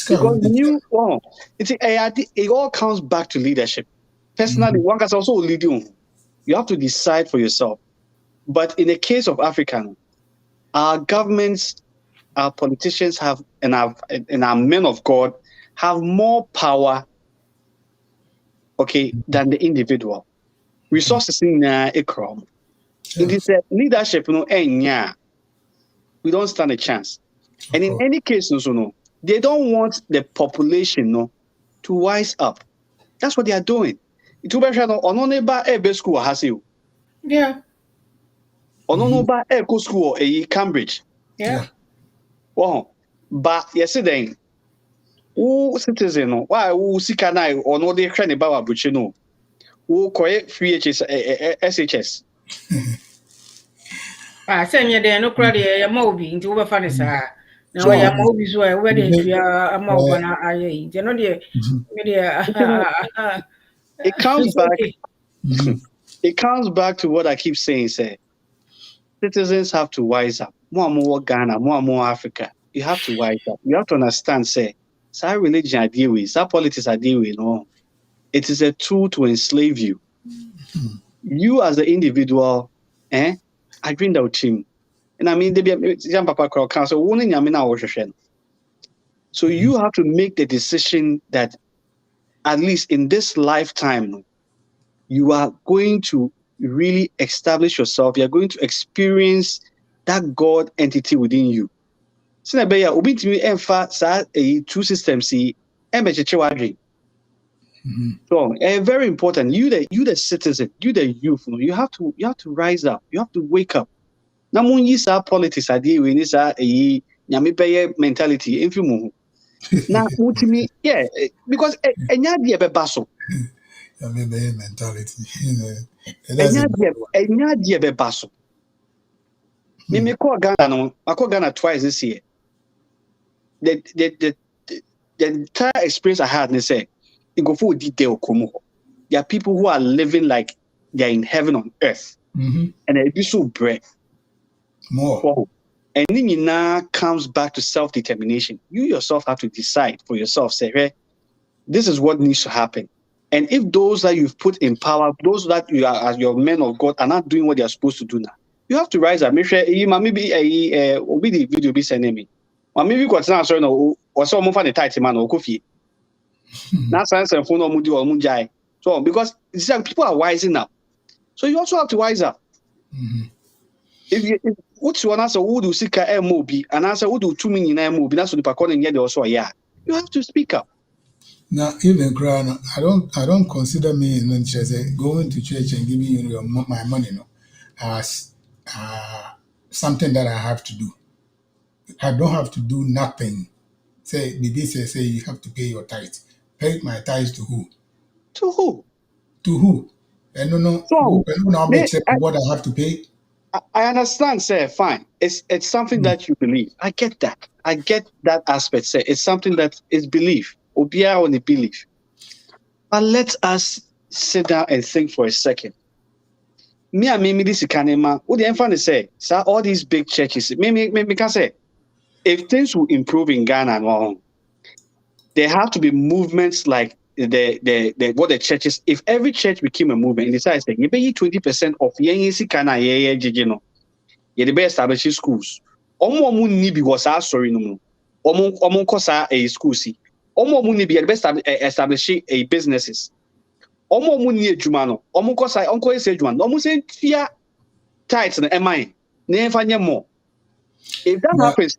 Because it all comes back to leadership. Personally, one can also lead you. You have to decide for yourself. But in the case of Africa, our governments, our politicians and our men of God have more power, than the individual. Resources in Ikram. It is leadership, we don't stand a chance. And in any case, they don't want the population to wise up. That's what they are doing. Yeah. School Cambridge. Yeah. Wow. But yesterday, who citizen why who sika na or no they hwe ne ba wa buchi no who koye free SHS Send you there no crowd ya mobi into over funny sa na wa ya mobi so e we dey twa ama obana aye je no dey it comes back it comes back to what I keep saying, say citizens have to wise up. More Ghana, more Africa. You have to wise up. You have to understand, say our religion I deal with, our politics I deal with, it is a tool to enslave you. You as an individual, I dream that team. And I mean, so you have to make the decision that at least in this lifetime, you are going to really establish yourself. You are going to experience that God entity within you. So two systems so very important. You the citizen, you the youth, you have to rise up, you have to wake up. Now when you say politics idea we need a mentality if you now yeah, because enya be baso mentality enya be baso me call Ghana twice this year. The entire experience I had, they say, it go for detail. There are people who are living like they're in heaven on earth, and they do so brave. More. And then it now comes back to self-determination. You yourself have to decide for yourself. Say, hey, this is what needs to happen. And if those that you've put in power, those that you are as your men of God are not doing what they are supposed to do now, you have to rise up. Maybe the video be sending me. Or maybe got now sorry no or so more the tight man or coffee. Now science and phone or mudi or munjai. So because it's like people are wising up. So you also have to wise up. If what's one answer who do seek a MOB and answer who do 2 million MOB, that's what the calling yet also you have to speak up. Now even crown I don't consider me when she say going to church and giving you my money as something that I have to do. I don't have to do nothing. Say you have to pay your tithe. Pay my tithes to who? To who? To who? And no. So, what I have to pay. I understand, sir. Fine. It's something that you believe. I get that. I get that aspect, sir. It's something that is belief. Obia on the belief. But let us sit down and think for a second. Me this kanema. What the infant say? Sir, all these big churches. Me can say, if things will improve in Ghana, there have to be movements like the what the churches. If every church became a movement, and decides that you pay 20% of yensi kana you the best establishing schools. Omo ni bi was sorry no. Omo kosa a school si. Omo ni bi the best establishing a businesses. Omo ni adwuma no. Omo kosa onko ese adwuma. Omo say tia tithes na emai. Na enfanye more. If that happens,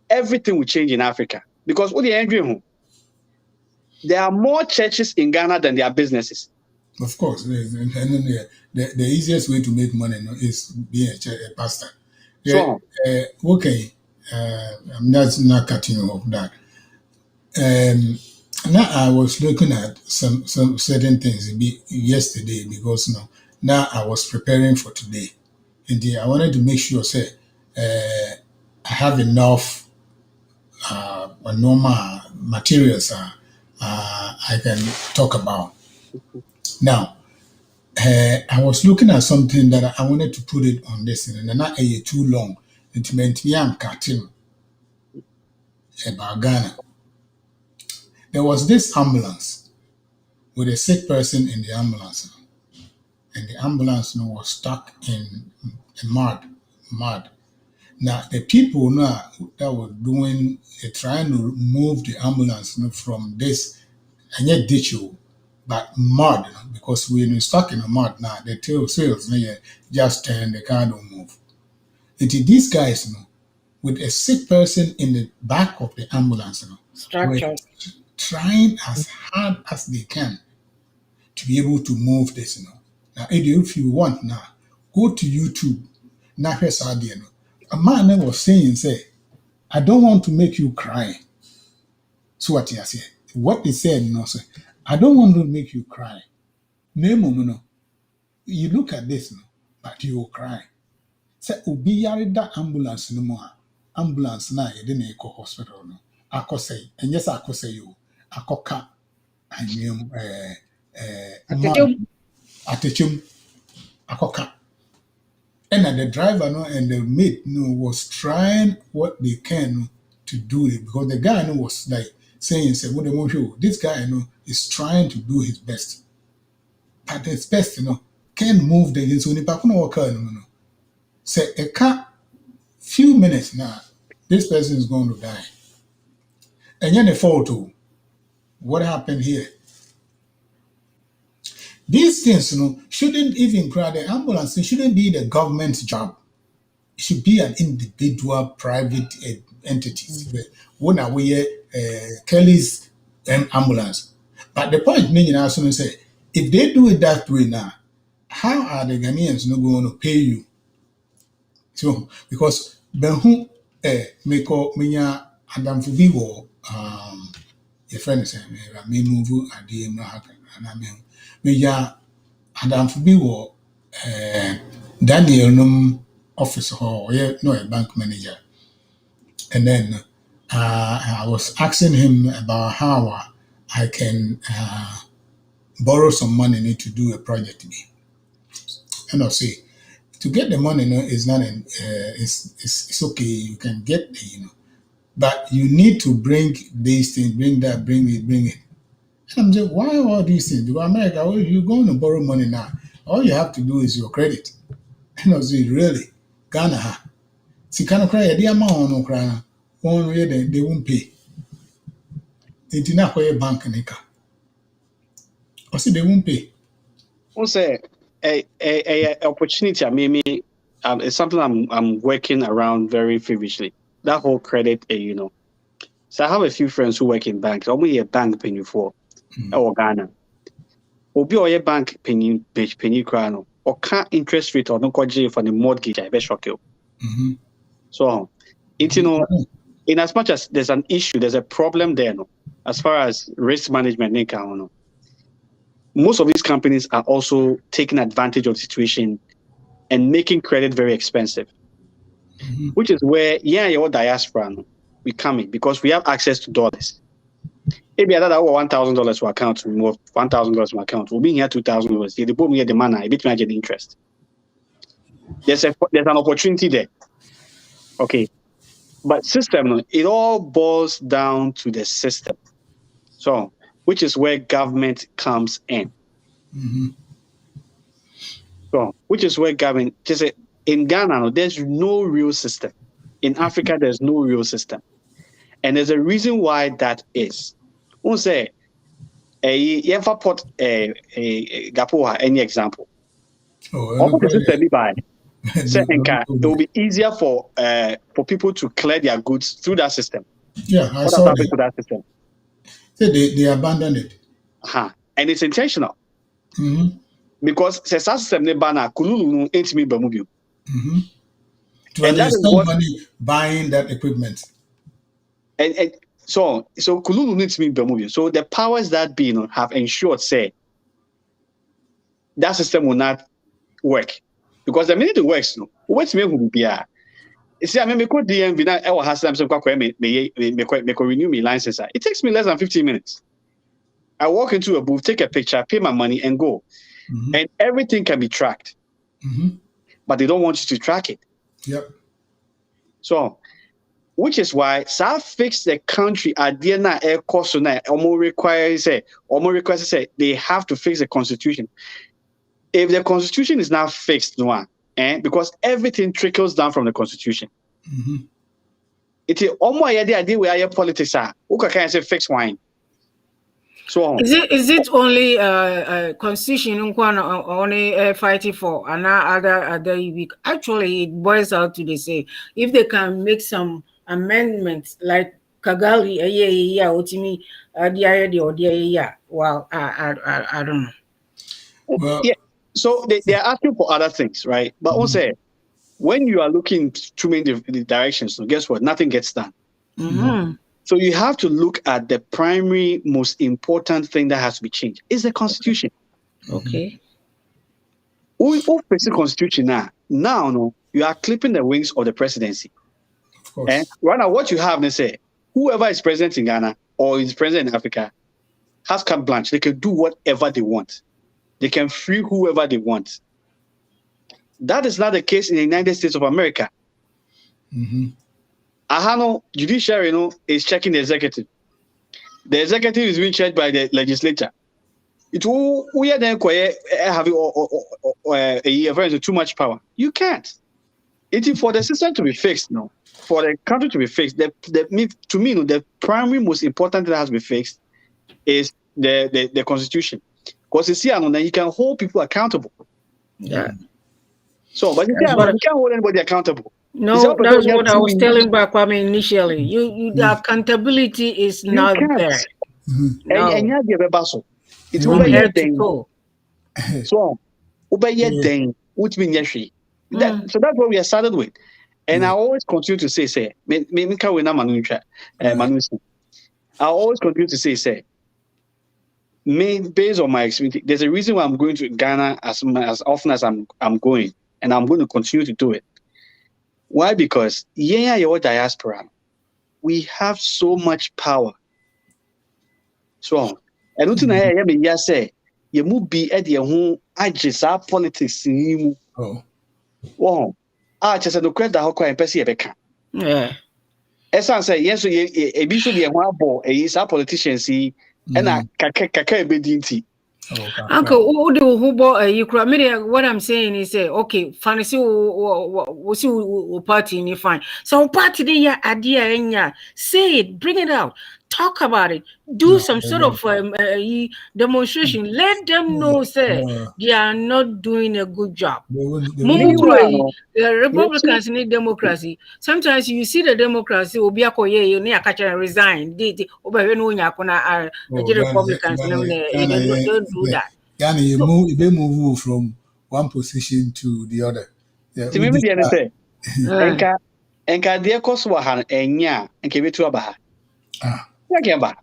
everything will change in Africa. Because what the angry there are more churches in Ghana than there are businesses. Of course, the easiest way to make money is being a pastor. Yeah, So okay, I'm not cutting you off that. Now I was looking at some certain things yesterday because now I was preparing for today, and I wanted to make sure say I have enough normal materials I can talk about. Now I was looking at something that I wanted to put it on this, and not too long. It meant me I'm cutting about Ghana. There was this ambulance with a sick person in the ambulance, and the ambulance was stuck in mud. Now the people now that were doing trying to move the ambulance from this and yet ditch you, but mud because we're stuck in the mud now. The tail sails just turn, the car don't move. And these guys with a sick person in the back of the ambulance were Structure. trying as hard as they can to be able to move this. Now, if you want now, go to YouTube. Now, here's idea. A man was saying, say, I don't want to make you cry. So what he said, what he said, say, I don't want to make you cry. No. You look at this, but you will cry. Say, Ubi yarida ambulance no more. Ambulance na you didn't go hospital. No. Ako say, and yes, ako say you, ako ka, and you, atechum, ako ka. And the driver and the mate was trying what they can to do it because the guy was like saying, say, what this guy is trying to do his best. But his best, can't move the so say a car few minutes now, this person is going to die. And then the photo, what happened here? These things, shouldn't even cry the ambulance. It shouldn't be the government's job. It should be an individual, private entities. When are we Kelly's ambulance? But the point being, I say, if they do it that way now, how are the Ghanaians not going to pay you? So because Benhu meko minya Adam Fubiwo your friend is me move at the happen and I mean minya Adam Fubiwo Daniel num office or no a bank manager. And then I was asking him about how I can borrow some money to do a project. And I'll say, to get the money, is not it's okay. You can get but you need to bring these things, bring that, bring it. And I'm saying, why all these things? Because America, you're going to borrow money now. All you have to do is your credit. And I was saying, really, Ghana, see, kind of cry, the amount no cry, one way they won't pay. They did not pay a bank in Nika. I said they won't pay. we'll say a opportunity. I mean, it's something I'm working around very feverishly. That whole credit, So I have a few friends who work in banks. Only a bank penny for or Ghana. Obi or a bank penny crown or can't interest rate or no code for the mortgage. I bet shock you. So it's in as much as there's an issue, there's a problem there. As far as risk management, most of these companies are also taking advantage of the situation and making credit very expensive, which is where your diaspora we come in because we have access to dollars. Maybe another $1,000 to account, remove $1,000 from account. We'll be here $2,000. They both me the money, a bit me get interest. There's an opportunity there. Okay. But system, it all boils down to the system. So, which is where government comes in. So, which is where government, just in Ghana, there's no real system. In Africa, there's no real system. And there's a reason why that is. We'll say, you ever put a Gapoha, any example? It will be easier for people to clear their goods through that system. Yeah, I saw that. To that system. They abandoned it. And it's intentional. Because the system ne banner kululu no entimi ba mu bio. But And that there's is no what money buying that equipment. and so kululu needs to be Bermudian. So the powers that be have ensured say that system will not work. Because the minute it works, what's me who be a see, I mean, me could DMV now. I will have some me renew my license. It takes me less than 15 minutes. I walk into a booth, take a picture, pay my money, and go. And everything can be tracked. But they don't want you to track it. Yep. So, which is why South fix the country at the end air course almost requires they have to fix the constitution. If the constitution is not fixed, because everything trickles down from the constitution. It is almost the idea where politics are. Who can say fix wine? So is it only constitution only fighting for and other week? Actually, it boils out to the say if they can make some amendments like Kagali Otimi well, I don't know. Well, yeah, so they are asking for other things, right? But also, when you are looking too many the directions, so guess what? Nothing gets done. So you have to look at the primary, most important thing that has to be changed. Is the constitution. Okay. Who fix the constitution now? Now, you are clipping the wings of the presidency. of course. And right now, what you have, they say, whoever is president in Ghana or is president in Africa has carte blanche. They can do whatever they want. They can free whoever they want. That is not the case in the United States of America. Ahano judiciary, is checking the executive. The executive is being checked by the legislature. It will we are then having too much power. You can't. It is for the system to be fixed, for the country to be fixed. To me, the primary most important thing that has to be fixed is the constitution. Because you see, then you can hold people accountable. Yeah. So, but you can't hold anybody accountable. No, that's what I was telling Kwame initially. The accountability is not there. No. And you have the battle. It's From over head to your toe. So, over your day, which means yeshi. So that's what we are started with. And I always continue to say, I always continue to say, based on my experience, there's a reason why I'm going to Ghana as often as I'm going, and I'm going to continue to do it. Why? Because your diaspora, we have so much power. So, and I say, you move be at your home, I just our politics in you. Oh, I just no credit how quite person become. Yeah. As I say, yes, a bishop be a one ball, a is our politician see, and I kaka be dinty. Uncle, what I'm saying is, okay, fancy party in fine. So party the idea, say it, bring it out, talk about it, do some sort of demonstration. Let them know, say they are not doing a good job. The Republicans need democracy. Sometimes you see the democracy will be resign. Republicans don't do that. Ghana, you move from one position to the other. To me, the say, enka dear Koswahan, enya, and came to Abaha. Kayamba.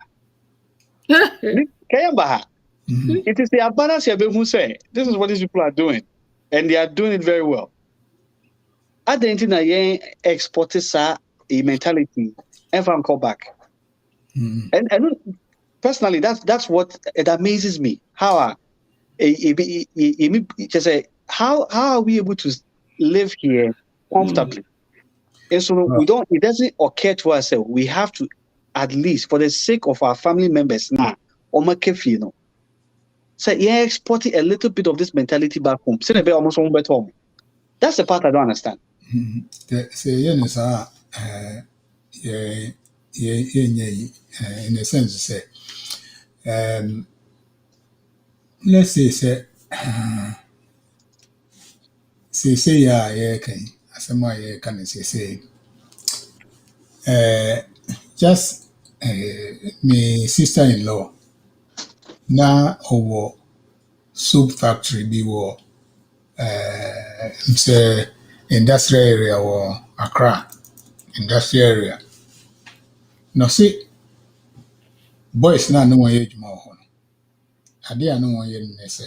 It is the abundance who say, this is what these people are doing, and they are doing it very well. I didn't know exported a mentality and from call back. And personally, that's what it amazes me. How how are we able to live here comfortably? And so it doesn't occur to us that we have to, at least for the sake of our family members now, so exporting a little bit of this mentality back home. Almost home. That's the part I don't understand. In a sense, say, let's say, just my sister-in-law now over soup factory bi wɔ sɛ industrial area wɔ Accra industrial area. Na ɔse boys na ne wɔyɛ adwuma wɔ hɔ no, adeɛ a ne wɔyɛ no ne sɛ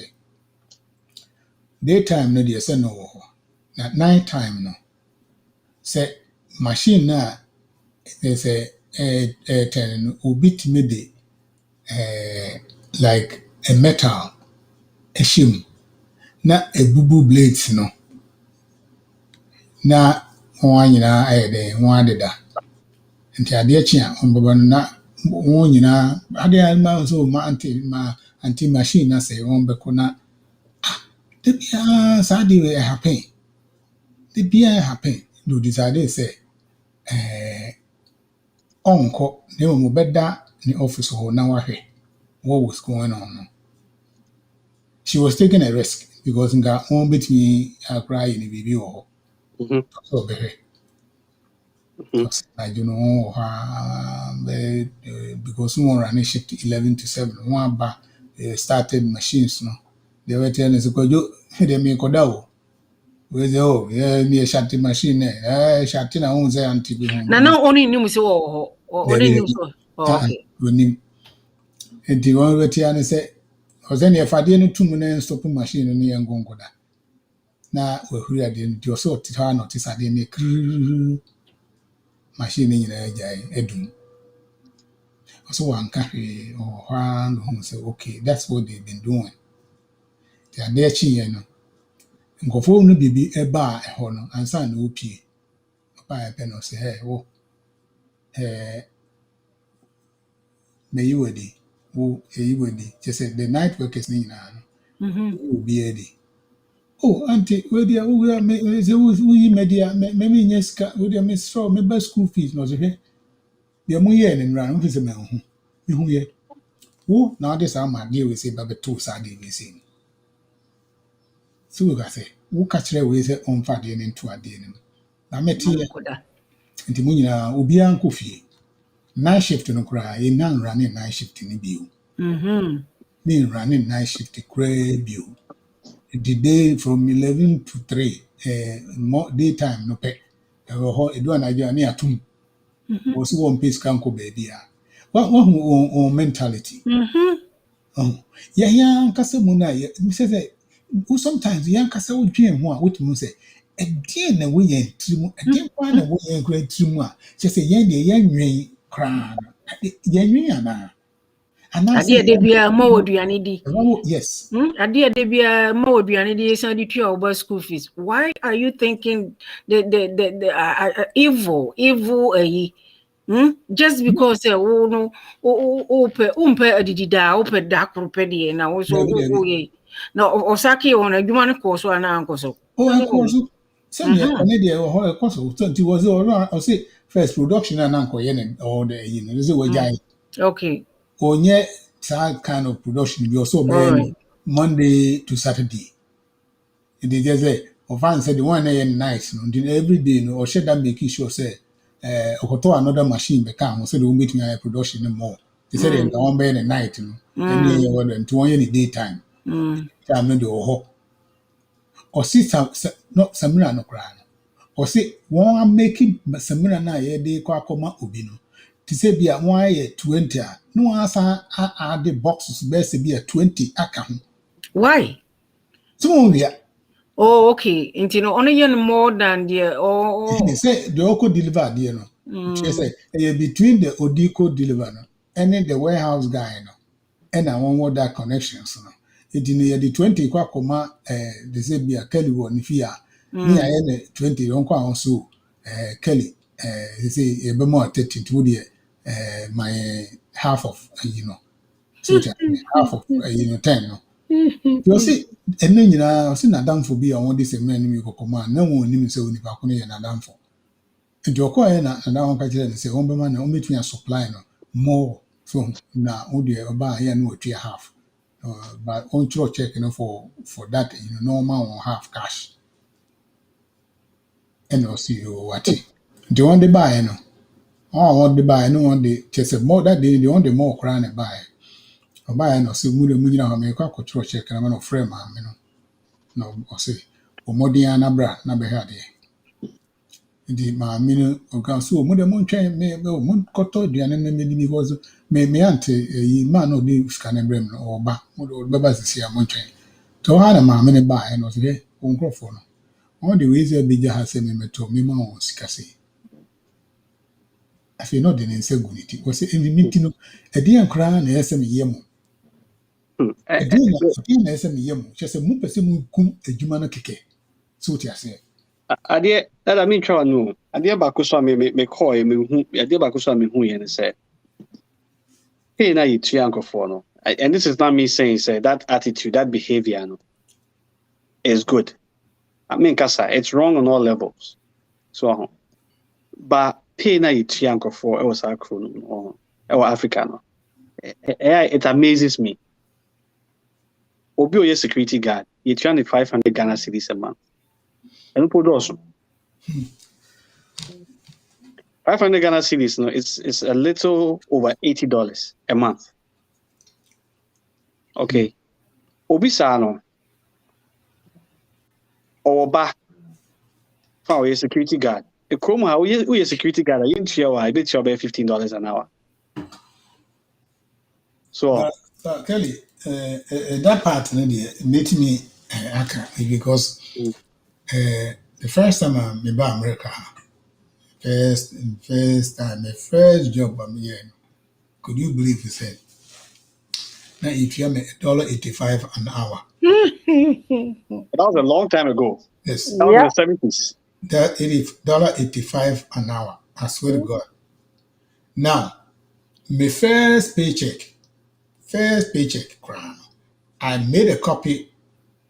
daytime no deɛ sɛ no wɔ hɔ na night time no sɛ machine na sɛ ɛtɛn no obi tumi de like a metal ɛhyɛ mu na ebubu blades no na wɔn nyinaa ayɛ dɛ wɔn adeda nti adeɛ kye a wɔn bɛbɔ no na wɔn nyinaa adeɛ ma nso anti machine na sɛ wɔn bɛkɔ na de biara saa adeɛ wɔ happen de biara happen do decide sɛ ɔnkɔ na mmom bɛda ne office hɔ na wahwɛ what was going on no. She was taking a risk because nka wɔn bɛtumi akora yɛ ne biribi wɔ hɔ sɛ ɔbɛhwɛ adwo no wɔn wɔ hɔ a because wɔn run shift 11 to 7 wɔn aba started machines no deɛ wɔtɛ no sɛ kwadwo deɛ mekɔda o wɔsɛ o yɛ ne yɛhyate machine hyate na wɔn sɛ ante bi ho na ɔne nim sɛ wɔ hɔ ɔne nim sɛ okay onim nti wɔn bɛtia ne sɛ ɔsɛ ne ɛfadeɛ no tum na stop machine no yɛ nkonkoda na wahuri adeɛ no nti ɔsɛ ɔte hɔ na ɔte sɛ adeɛ no kiriri machine no nyinaa gyae adum ɔsɛ wanka hwee ɔwɔ hɔ a na ɔhu sɛ okay that's what they've been doing nti adeɛ kyeeɛ no nkɔfoɔ no biribi ɛbaa ɛhɔ no ansa na ɔpie ɔbaa ɛpɛ no ɔsɛ hɛ wo meyi wadi wo eyi wadi kyɛ sɛ the night workers ne nyinaa no obiara di oh auntie wadi a wo sɛ woyi media me nya sika wadi a me straw me ba school fees no ɔsɛ hwɛ deɛ mo yɛ ne nwura no mfi sɛ mehu yɛ wo na ɔde saa ma adeɛ wei sɛ ba bɛto saa adeɛ wei sɛ so wo ka sɛ wo ka kyerɛ wei sɛ ɔmfa adeɛ ne nto adeɛ no mu na mete nti mo nyinaa obiara nkɔ fie night shift no koraa yɛ nan running night shift ni bio me running night shift koraa bio the day from 11 to 3 more daytime no pɛ ɛwɔ hɔ edu anadwo ne atum wɔ so wɔn pace kan kɔ baabi a wɔn on mentality yɛn ankasa mu na yɛ sɛ sometimes yɛn ankasa wodwen ho a wotumi sɛ ɛdeɛ na wɔyɛ ntirimu ɛdeɛ pa na wɔyɛ nkura ntirimu a kyɛ sɛ yɛn deɛ yɛn nwɛn koraa yɛn nwɛn anaa adeɛ de bia ma wɔ aduane di yes adeɛ de bia ma wɔ aduane di yɛsan de tua ɔba school fees why are you thinking the evil ayi just because wo no umpɛ adidi da wopɛ da koro pɛ deɛ na wo so woyɛ na ɔsake wɔn adwuma no kɔɔ so anaa nkɔ so ɛkɔ so sɛdeɛ ɔne deɛ ɛwɔ hɔ ɛkɔ so nti wɔ sɛ ɔse first production a na nkɔyɛ ne ɔwɔ dɛ ayi no sɛ wɔgyae okay ɔnyɛ saa kind of production bi ɔsɛ ɔbɛyɛ Monday to Saturday nti kyɛ sɛ ɔfa nsɛ de wɔn a ɛyɛ nice no nti every day no ɔhyɛ da make sure sɛ ɔkɔtɔ another machine bɛka ho sɛ de wɔn bɛtumi ayɛ production no more te sɛ deɛ nka wɔn bɛyɛ ne night no ɛne ɛyɛ wɔ dɛ nti wɔn yɛ ne daytime time no de wɔ hɔ ɔsi samina no koraa no ɔsi wɔn ameki samina no a yɛde kɔ akɔma obi no te sɛ bi a wɔn ayɛ 20 a na wɔn asa ade boxes bɛyɛ sɛ bi a 20 aka ho why so wɔn wia oh okay nti no ɔno yɛ no more than deɛ sɛ deɛ ɔkɔ deliver adeɛ no kyerɛ sɛ ɛyɛ between the odiko deliver no ɛne the warehouse guy no ɛna wɔn wɔ that connections no eti no yɛde 20 kɔ akɔma de sɛ bi a Kelly wɔ ne fie a ne ayɛ ne 20 wɔn kɔ a wɔn so Kelly sɛ yɛbɛma 30 to deɛ my half of so half of 10 no you see ɛno nyinaa ɔsɛ nadamfo bi a wɔn de sɛ mmerɛ no mi kɔkɔma a na wɔn nim sɛ onipa ko no yɛ nadamfo nti ɔkɔɛ na nadamfo ka kyerɛ no sɛ wɔn bɛma na wɔn bɛtumi a supply no more so na wɔn deɛ ɔbaa yɛ no wɔtua half but on throw check for that no man will have cash and also you what the one they buy no want to buy no one they just more that day the one the more crown buy Oba no se mu de mu nyina me kwa kotro check na no frame ma me no. No o se o modern na bra na be ha de. Ndi ma me no o kan so mu de mu ntwen me mu koto duane me me ni because me ante yi ma no de scan embrem no oba mu do be ba sisi a mu ntwen. To ha na ma me ne ba no se o nkrofo no. All the ways you be just say me meto me ma o sika se. Afi no de ne nsa gu ne ti. O se endi minti no e de ankra na yese me yemu. E de na yese me yemu. Che se mu pese mu kum adwuma no keke. So ti ase. Adeɛ that I mean try no. Adeɛ baako so me call me hu. Adeɛ baako so me hu yɛ ne sɛ. Hey na you for no. And this is not me saying say that attitude, that behavior no is good. I mean kasa it's wrong on all levels. So but pay na you for it was acronym or Africa no. It amazes me. Obi oye security guard, you 500 Ghana cedis a month. And put also 500 Ghana cedis, no, it's a little over $80 a month. Okay. Obi sano or back for a security guard. A chroma, we a security guard, I bet you $15 an hour. So Kelly, that part made me because the first time I me ba America, first time, the first job I'm here, could you believe he said? Now if you me $1.85 an hour. that was a long time ago. Yes. That was in the 70s. That $1.85 an hour. I swear to God. Now, my first paycheck, crown. I made a copy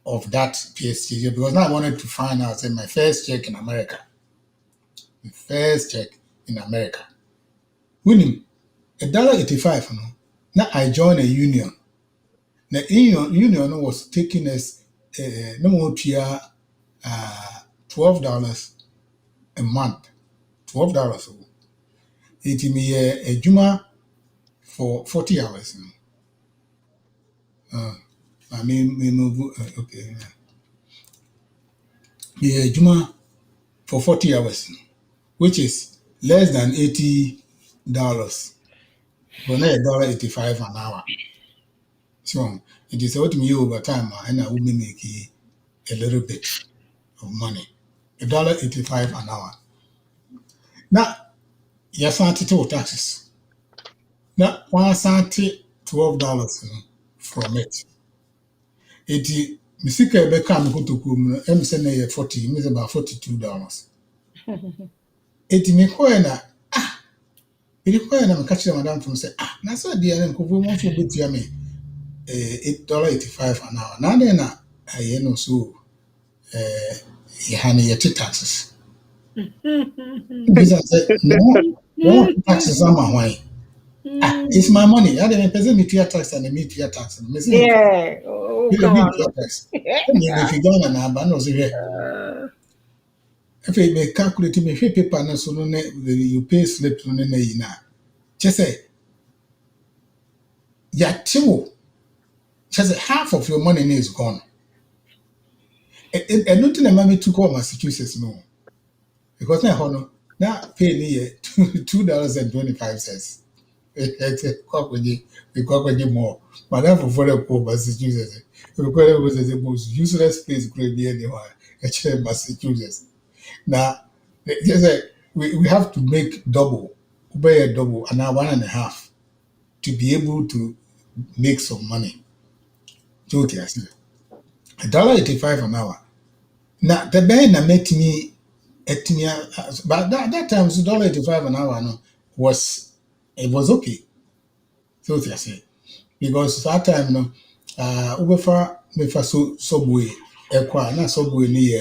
of that PST because now I wanted to find out my first check in America. The first check in America. Winning $1.85. No? Now I joined a union. The union was taking us no more $12 a month. $12. It me a juma for 40 hours. I mean, we move okay. Yeah, juma for 40 hours, which is less than $80. But not $1.85 an hour. So it is what me over time, and I will make a little bit of money. $1.85 an hour. Now, yes, I to taxes. Now, once I $12 from it. Eti misika ebe kam kotoku mu em se na ye 40, me about $42. Eti me ko na eti ko na me ka kire madam from say na so dia na nkofo mo fo betia me $8.85 an hour. Na dey na aye no so ye ha na ye taxes. Because I no taxes am why. It's my money. I dey pay me tax and me tax. Me say Yeah. Oh, come on. tax. If you go na ba no so here. If you calculate me paper na so no you pay slip no na yi na. Just say ya tiwo. Just half of your money is gone. And nothing na me took all Massachusetts no. Because na pay me $2.25. We got more. But that for the poor Massachusetts. It was the most useless place could be anywhere. Actually, Massachusetts. Now, just we have to make double, obey a double, and now 1.5 to be able to make some money. $1.85 an hour. Now, the band that met me at me, but that time, $1.85 an hour no, was okay. So I say. Because that time no ubefa mefa subway ekwa na subway ni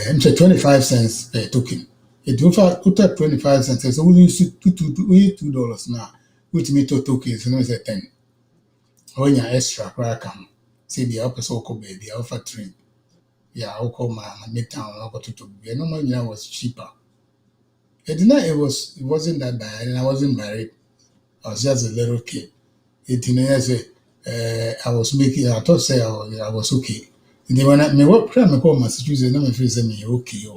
I'm 25 cents per token. It ufa 25 cents so we use $2 now which me to tokens no say 10. When you extra kwa come say the upper so ko baby offer train. Yeah, I call my midtown I got to be no money was cheaper. It wasn't that bad and I wasn't married. I was just a little kid. It in I was making. I thought say I was okay. And then when I me work me call Massachusetts, no me feel say me okay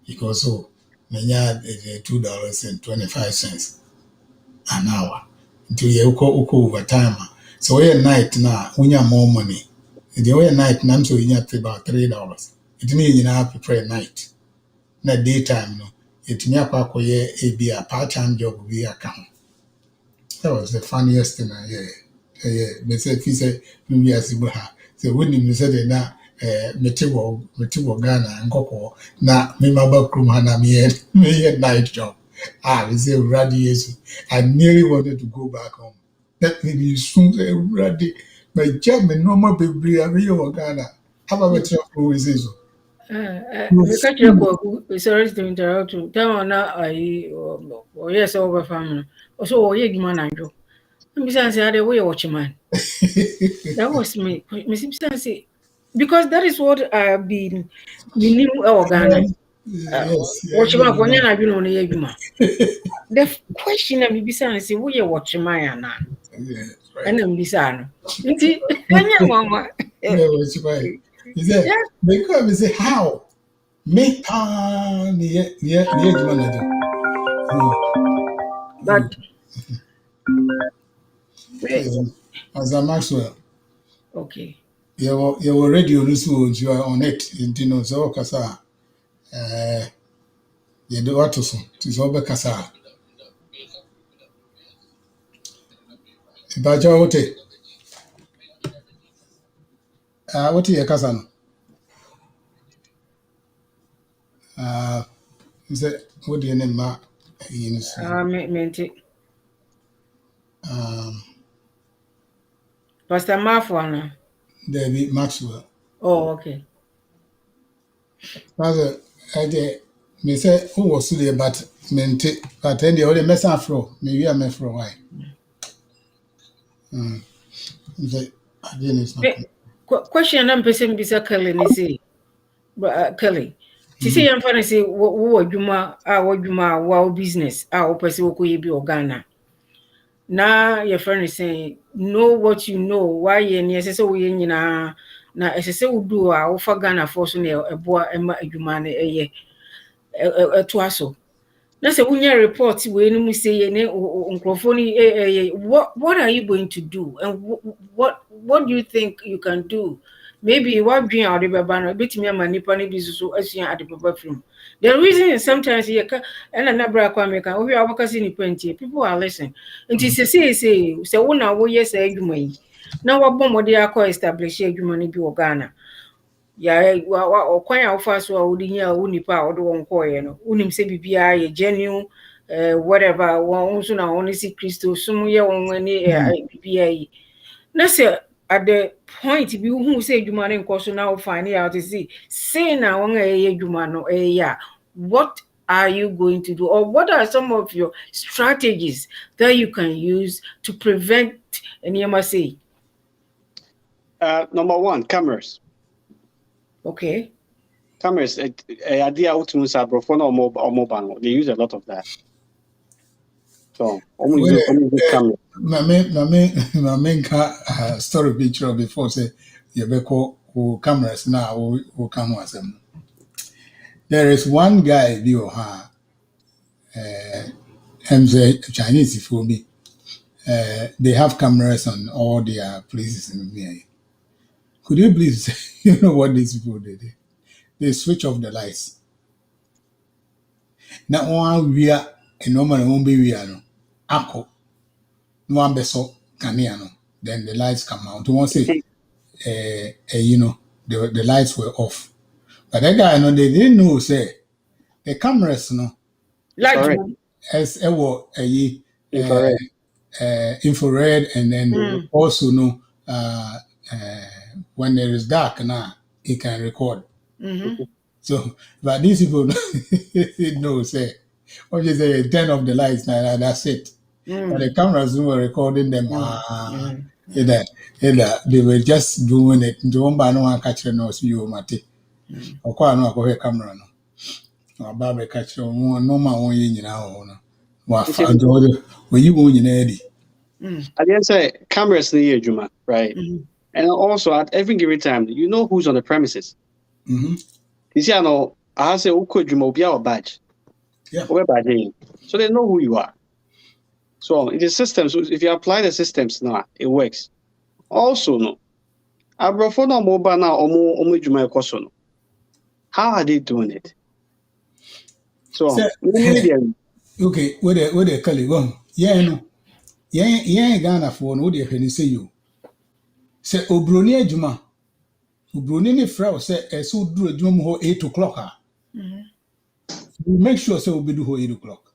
because so me had $2.25 an hour. Until you go overtime. So we night now, we have more money. The way night now, so you have about $3. It means you have to pray night. Not daytime, no. It means be a part-time job we account. That was the funniest thing I hear. They said, he said, "We are Sibuha." So when you said that, Metiwo Ghana and Koko, na me maba krum hana me night job. We say radiation. I nearly wanted to go back home. That may be soon say radi. My job, my normal baby, I mean, Ghana. How about you? Who say so? Me catch your call. Sorry to interrupt you. Tell me now, yes, over family. Also, you man, Andrew. I'm besides, I way watch man. That was me. Miss Simpson, because that is what I've been meaning Ghana. Yes, yeah, Watch my phone, and I've been on the The question I'm besides, say, we are watching my Anna. yeah, right. And I'm beside. Kanya mama. Yeah, what's right. He said, Yeah, because we say, how? Me, manager. but As a Maxwell, okay. your radio, you are on it, you know, so Kasa, you do what to so, it's over Kasa. Baja, what is Kasan? He said, what do you name, Mark? Meant it. Pastor Marfwana. David Maxwell. Oh, okay. Father, me say, who was there, but meant it, but then the only mess afro, maybe I'm afro. Why? I didn't Question I'm person bisa Kelly ni say, but Kelly. To say I'm funny say what juma wow business person who could be Ghana. Now your friend is saying know what you know why you say we na say we do offer Ghana for so na eboa ema adwuma na to aso. Na say we report we no say ne nkrofo what are you going to do and what do you think you can do? Maybe what dream out the baba bit me ma nipa ne bi so asua ade baba film. The reason is sometimes you can and another kwameka we are working nipa ntie people are listening. Nti say wo na wo yes adwuma yi. Na wo bom de akọ establish adwuma ne bi wo Ghana. Ya okwan a wofa so a wodi nya wo nipa a wodo won koye no unim se bibia ye genuine whatever won so na won si Kristo sum ye won ani bibia yi na se at the point bi hu se adwuma ne nkoso na wo find out to say na won adwuma no ya what are you going to do or what are some of your strategies that you can use to prevent any say Number one, cameras. okay. Cameras, idea how to use a phone or mobile. They use a lot of that. So, only use camera. My main story picture before say you who cameras now who cameras them. There is one guy view Chinese for me. They have cameras on all their places in the Could you please you know what these people did? They switch off the lights. Now one we are a normal won't be we are no. Apple. No one beso Ghanaian. Then the lights come out. Won't say you know the lights were off. But that guy no they didn't know say the cameras no Like as Infrared. Infrared and then also no when there is dark now it can record. So but these people know say what you say turn off the lights now that's it. But the cameras were recording them they were just doing it. Don't buy no one catching us you mate. Or quite no go camera no. Or Baba catch no man won you know. What when you won in Eddie. At the end, say cameras near Juma, right? And also at every given time, you know who's on the premises. You see, I know I say Uko Juma or badge. Yeah. So they know who you are. So in the systems, if you apply the systems now, it works. Also, no. Abrafo no mobile now omo Juma ekoso no. How are they doing it? So okay, where they call it one. Yeah, no. Yeah, Ghana for no they can say you. Say Obroni Juma. Obroni ni frau say so do adwuma ho 8 o'clock. You make sure say we do ho 8 o'clock.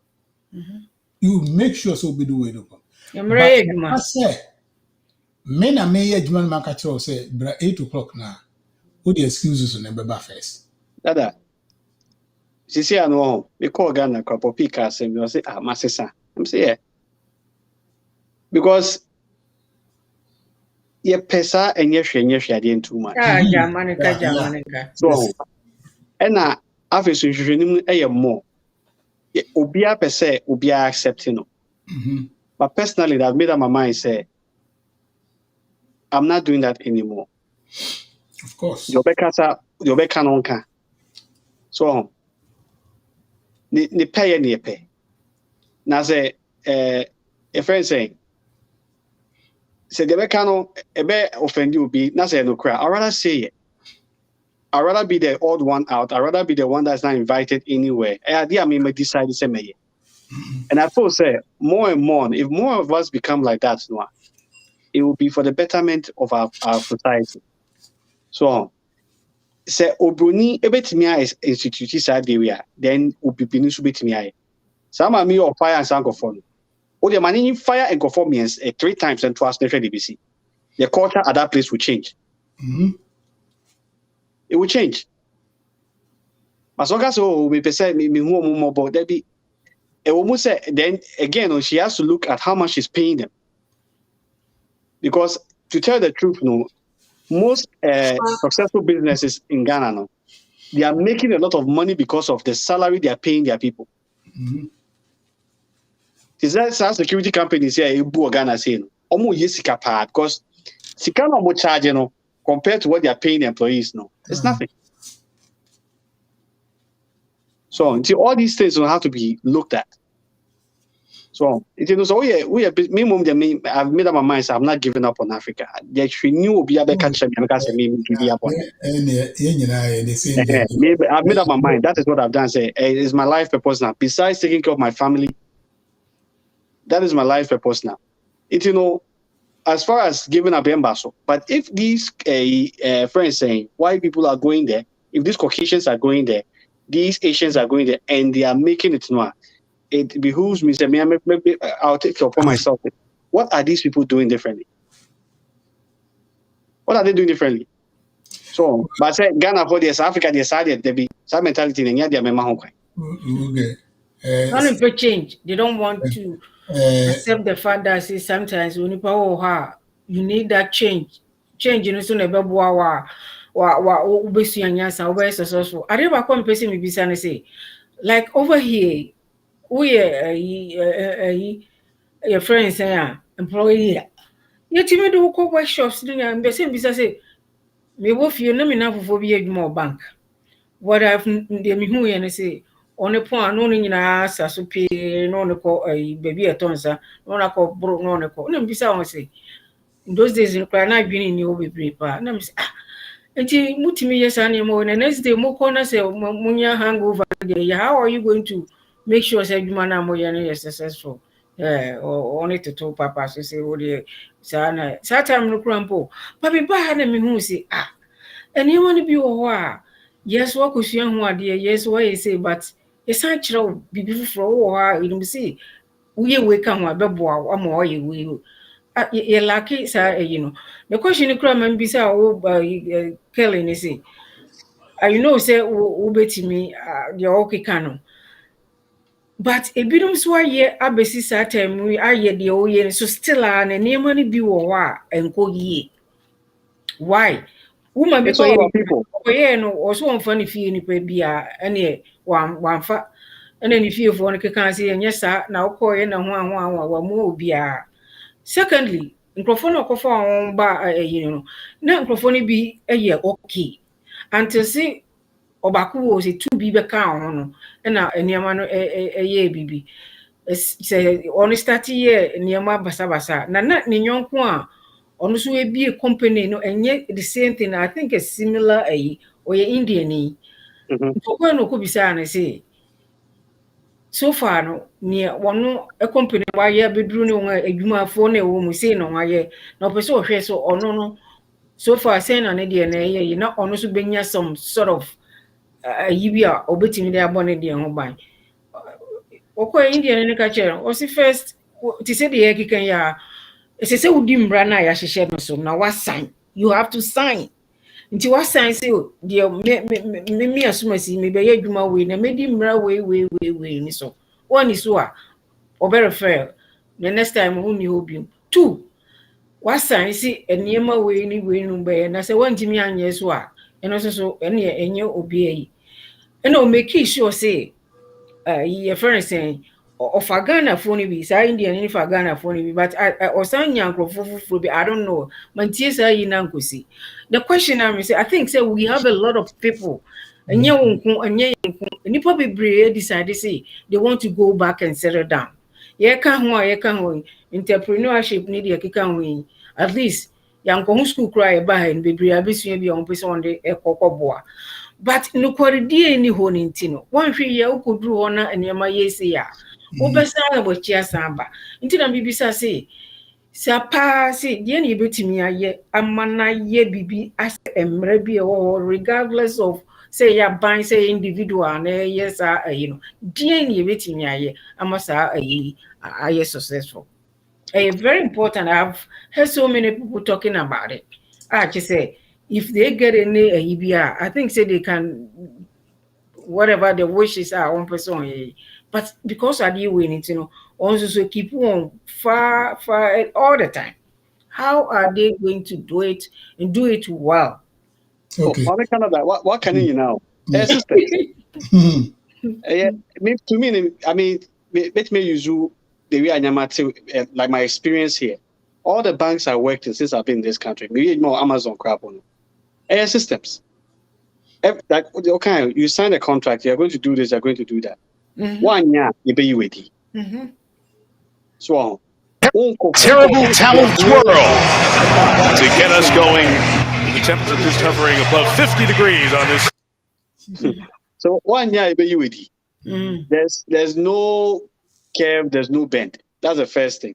You make sure so we do 8 o'clock. But I say men are may adwuma maka tell say 8 o'clock now. What the excuses on the first? Dada. See, I know we call Ghana couple pickers and we say, Masesa. I'm saying, yeah. Because ye pesa and ye share too much. Jamanica. So, and now, after so you a more. Ubia per se, Ubia accepting. But personally, that made up my mind say, I'm not doing that anymore. Of course. Your Becca nonka. So, ni pay. Now say, a friend saying, say the Becca ebe offend you be, not say no cry. I'd rather say it. I'd rather be the odd one out. I'd rather be the one that's not invited anywhere. I mean, I decide to say me. And I feel say more and more, if more of us become like that, it will be for the betterment of our society. So, say Obroni ebetimia is institute side area, then Ubibini subetimia. Some are me or fire and sank of phone. Oh, the money fire and conformance 3 times and twice national DBC. The culture at that place will change. It will change. As long as we say me more about that be almost say then again she has to look at how much she's paying them. Because to tell the truth, most successful businesses in Ghana they are making a lot of money because of the salary they are paying their people. Is that security companies here in Ghana saying almost yesika pa because sika no more charge compared to what they are paying the employees it's nothing. So until all these things will have to be looked at. So it is so we are minimum. I've made up my mind. So I'm not giving up on Africa. They should knew be able to catch me because me up on. I've made up my mind. That is what I've done. Say it's my life purpose now. Besides taking care of my family, that is my life purpose now. It as far as giving up embassy. But if these friends saying why people are going there, if these Caucasians are going there, these Asians are going there, and they are making it it behooves me. Say, maybe I'll take it upon myself. What are these people doing differently? What are they doing differently? So, but say Ghana for this, Africa decided there be some mentality in their member. Okay. None for change. They don't want to accept the fact that sometimes when you need that change. Change in so never wa successful. I never come person me bisa say like over here we your friends say employee. You tell me do go workshops and be say me wo fie na me na fofo bi adwuma bank. What I've the me hu ye say on the point no nyina saso pe no ne ko baby etonsa no na ko bro no ne ko na bisa won say in those days in cry na adwini ni obebre pa na me say enti mutimi yesa na mo na next day mo ko na say munya hangover there how are you going to make sure say adwuma na mo ye no successful on it to papa so say wo dey sana time no krampo pa be ba na me hu say eni woni bi wo ho yes what kusua ho ade yes what you say but yes I kire bibi fufuro wo ho you see we ka ho abeboa am wo ye we ye lucky sa the question kura man bi say wo Kelly ni say say wo betimi the okay can but ebidum so aye abesi sa time we aye de o ye so still na niam ni bi wo ho enko yie why woman be people. No, also on funny fee ni pe bia ene wan fa ene ni fie fo no keka say yes na wo na ho wa mu obia Secondly, microphone okofa on ba you know, na microphone bi okay. Until see obako wo se 2 bi be ka ho no na eniema no bibi. Say on start here eniema basa na ne nyonko a ono so ebie company no enye the same thing. I think a similar or Indian ni. Mfoko no ko bisa na say so far no near one a company why ye bedru ne won adwumafo na wo mu sei no waye na opese ohwe so ono no so far say na ne de na ye na ono so benya some sort of yibi a obetimi de abone de ho ban okọ Indian ne ka chere o si first ti say de ye kikan ya ese se wudi mbra na ya hyehyɛ no so na wa sign, you have to sign. Nti wa sign say de me asumasi me be ye adwuma we na me di mbra we ni so one is so a oberefer the next time who ni obi two wa sign say eniema we ni no be na say one timi anye so a eno so ene enye obi ayi ena o make sure say your friend saying of a Ghana phone be say Indian ni for Ghana phone be but or san nyankofo be I don't know man tie say yi na nkosi. The question I say I think say we have a lot of people enye wonko enye yenko nipa bebree decide say they want to go back and settle down. Ye ka ho entrepreneurship ni de keka ho at least yanko school cry ba ha ni bebree abesua bi on pese on de ekokoboa. But no corridor any honintino. One free ya could draw on and yama yesi ya. Obesa about chia samba. Until I'm bibisa say, Sapa say, Jenny Butimia ye, a mana ye bibi as a mrebi or regardless of say ya bind say individual and yes, you know, Jenny Butimia ye, I must a successful. Very important. I've heard so many people talking about it. I just say, if they get any EBR, I think say they can whatever the wishes are one person. But because I deal with it, you know, also so keep on far all the time. How are they going to do it and do it well? Okay. Canada, what can you now? System. To me, I mean, let me use you the way I like my experience here. All the banks I worked in since I've been in this country, maybe more Amazon crap on systems. Like okay, you sign a contract, you're going to do this, you're going to do that. 1 year, you pay you ready. So terrible talent twirl to get us going. The temperature just hovering above 50 degrees on this. So 1 year, you pay you ready. There's no curve, there's no bend. That's the first thing.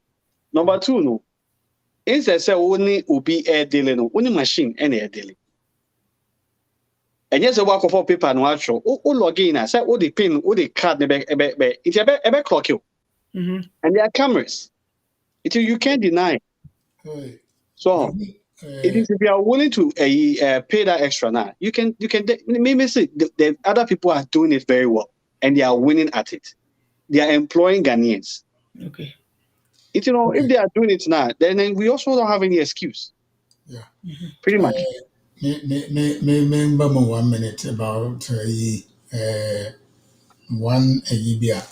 Number two, no. Instead say only be air dealing, no, only machine and air dealing. And yes, a work of paper and watch show. Log in, I said, the pin, the card, it's a clock you. And there are cameras. You can't deny. So it is if you are willing to pay that extra now, you can maybe say the other people are doing it very well and they are winning at it. They are employing Ghanaians. Okay. If they are doing it now, then we also don't have any excuse. Yeah. Pretty much. Remember 1 minute about one Libya,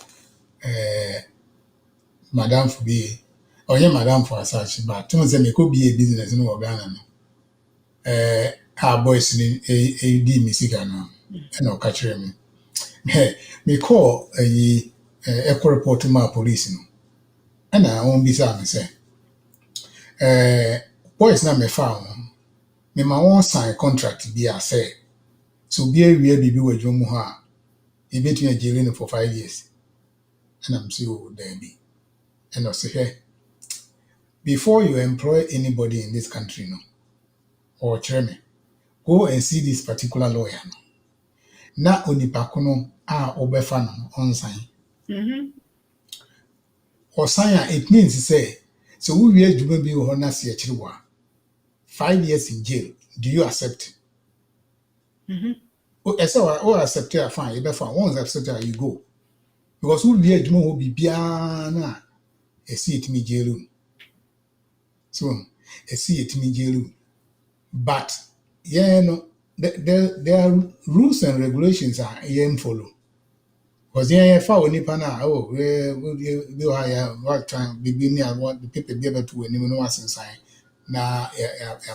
Madame for be, or yeah, Madame for such, but to say me could be a business in Ghana. Our boys in a Michigan, no catch me. Me call a echo report to my police, and I won't be say, boys now me found. Me ma won sign contract be a say so be a bibi we dwomu ha e betun agere for 5 years and I'm say oh there be and I say hey, before you employ anybody in this country no or chairman go and see this particular lawyer no na onipa ko no a obefa no on sign or sign it means say so we adwuma bi wo na se akiri wa 5 years in jail. Do you accept? Or accept it, fine. You better once accept it, you go. Because who be a Juma will be biana a see it me jail. So a see it me jail. But yeah, no, there are rules and regulations are follow. Because yeah, if I only pana, oh, we hire what time, beginning, I want the people be able to win, no one sign. Now,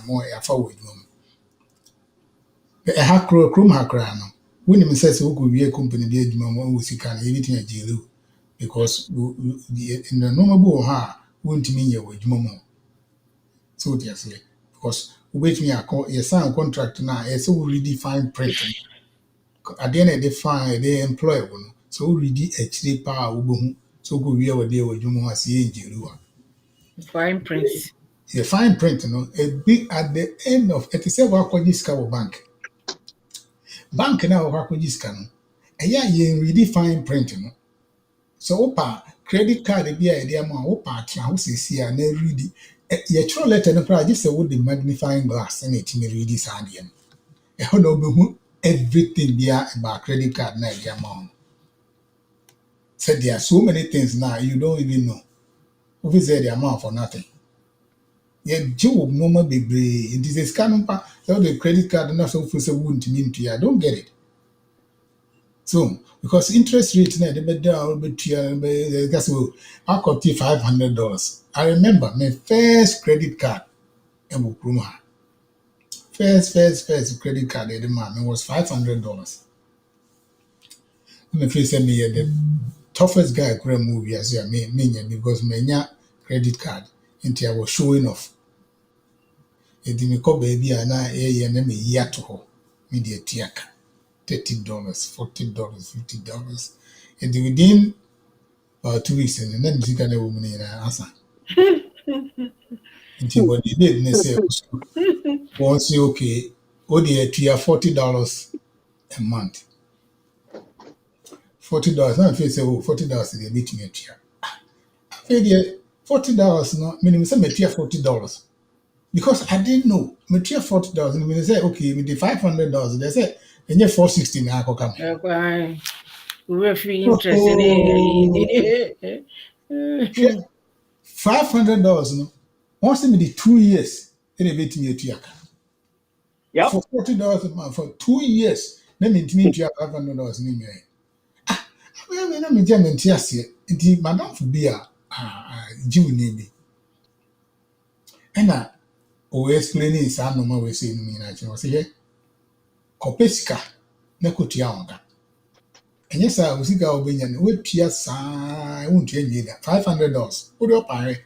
more, I forward them. A hackro, crum hackrano. When him says, who could be a company, the edge, mamma, who see can everything a jail. Because in the normal ha, won't mean your wage, mamma. So, yes, because wait me, a sign contract now, a so redefine printing. At the end of the fine, they employ one. So really actually power so go we are there with you see in Jerua. Fine prince. The fine print, a big at the end of it is a Wakojiska bank. Bank now Wakojiska. And yeah, you really fine print, So opa credit card be idea ma opa house is here and read it. Your true letter no price just with the magnifying glass and it may read this handian. Everything there about credit card na the amount. Said there are so many things now you don't even know. Who say the amount for nothing? Yeah, Joe normal be it is a scam. So the credit card not so for so wouldn't mean to you. I don't get it. So because interest rate now the better that's what I got $500. I remember my first credit card and first credit card the man it was $500. My face me the toughest guy could movie as you mean because my credit card until I was showing off. It didn't call baby and I name a year to her. Media tiaka $30, $40, $50. And within 2 weeks and then you can a woman in answer. Until what you did and say once you okay, oh dear tier $40 a month. $40 now if you say $40 they meet me a tier. $40 no minimum say tier $40. Because I didn't know. Material $40. And when they say, okay, with the $500, they say, and you're $460 now. Come. We're free interest in it. $500, no. Once in the 2 years, then they me a tiaka. Yep. For $40 a month, for 2 years, then it means you have $500 in me. Well, I'm a German tiasia. Indeed, Madame for beer, Jew name. And explaining is our normal way saying me na say kopesika na kotua onga enye sa usika obenya na wetua saa wontua nyi da $500 what do pare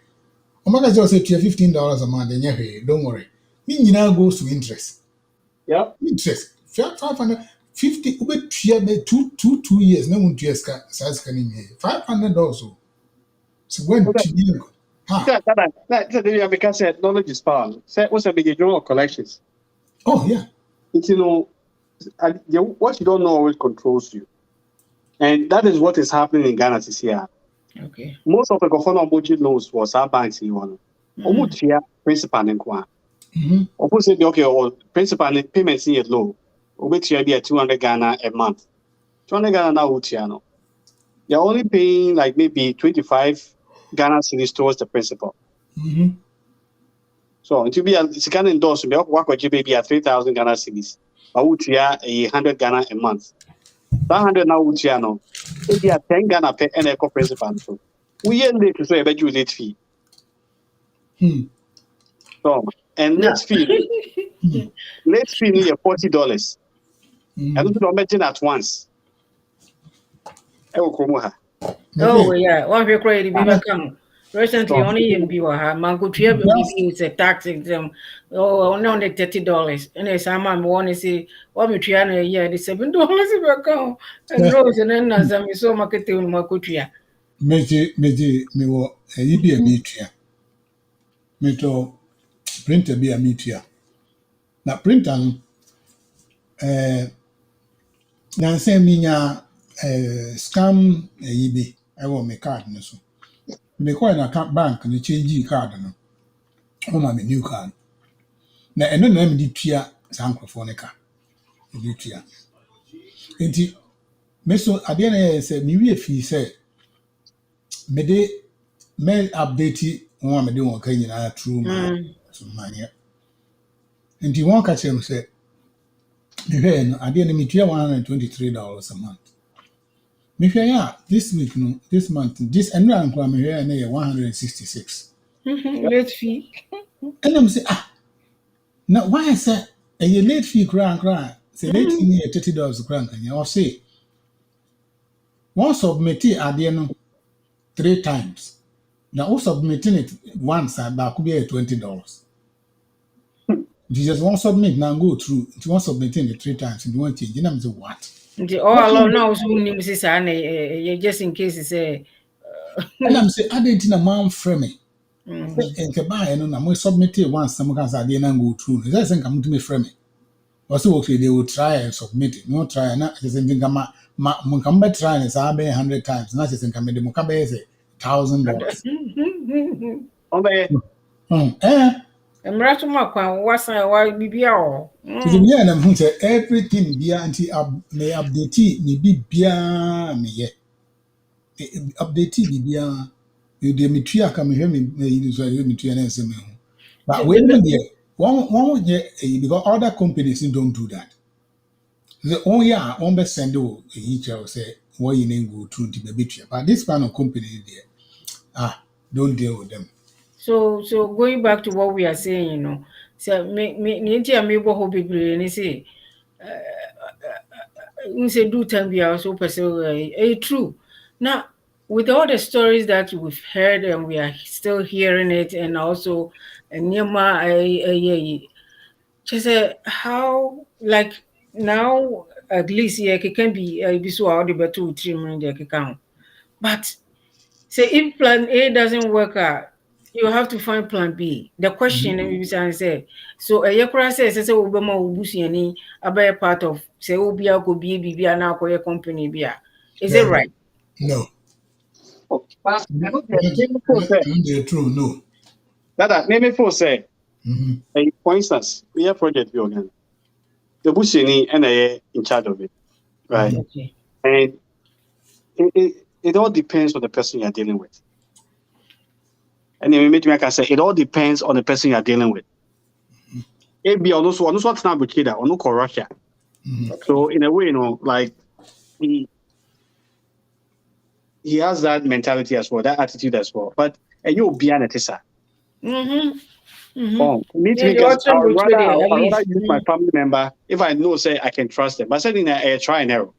o maka just say $15 a month enye hwe don't worry me nyina goes to interest. Yep. Interest 550 obetua be 2 years na wontua ska ni $500 so when Okay. That because knowledge is power. Say what's a big journal collections. Oh yeah. It's what you don't know always controls you. And that is what is happening in Ghana this year. Okay. Most of the government budget loans was our banks in one. Almost here, principal and qua. Of course, okay, or principal and payments in low. Which you be at 200 Ghana a month. 200 Ghana now, Utiano. You're only paying like maybe 25 Ghana cedis towards the principal. So to be a second endorse, we work with baby at 3,000 Ghana cedis. But Utia 100 Ghana a month. That 100 now Utiano. If you are 10 Ghana pay and eco principal. So we are late to say about you late fee. So and late fee near $40. I don't mention at once. Oh yeah, one week ready be come. Recently only in Biwa, Mango Tree is a tax exempt. Oh, only $30. And as I'm want to say, what we try a year, the $7 if account. And Rose and then as I'm so marketing in Makutria. Me wo eyi bi emitua. Me to printer bi emitua. Na printer no na say minya scam eyi bi ewo me card no so. Me call na bank no change card no. O ma me new card. Na eno na me di tua sankrofo ne ka. E di tua. Enti me so ade na say me wi afi say me de me update one me de won kan nyina true ma so mania. Enti won ka chem say me hwe no ade na me tua $123 a month. Me here this week, no, this month, this and I'm here and 166. Late fee. And I'm saying, now why is that a late fee cry? Say late fee near $30 crank, and you all say, once submit it at the end 3 times. Now, who submitting it once, that could be $20. If you just won't submit, now go through. If you want submitting it 3 times, and you want change, then say, what? All along now, just in case it's a. And I'm saying, I didn't know mom frame me. And buy and I'm submit it once, some guys I didn't go through. Is that saying I'm to me frame me? Also, okay, they will try and submit it. No try, and I just think I'm come back trying is I 100 times. And I just think I'm the Mukabe is $1,000. Emratuma kwa wasa wa bibia o. So me and I'm say everything be anti may update me be bia me ye. Update be bia. You de me tria come hear me you so you me tria na say me. But when me one because other companies don't do that. The only one be send each say what you name go through the baby tria. But this kind of company there, don't deal with them. So going back to what we are saying, so me go people say say do time be also true. Now, with all the stories that we've heard and we are still hearing it, and also just how like now at least it can be so out the better with 3 million account. But say if plan A doesn't work out, you have to find plan B. The question is say so a yakura says Obama Obusiani a part of say Obia go be now for your company bia. Is it right? No. True, no. That name it for say. For instance, we have project we organ. The Bushini and I in charge of it, right? Okay. And it all depends on the person you're dealing with. And then maybe I can say it all depends on the person you're dealing with. It be also what's not with kid or no Russia. So in a way, like he has that mentality as well, that attitude as well. But you'll be an artist. Me too, because I'd rather use my family member if I know say I can trust them. But said in a try and error.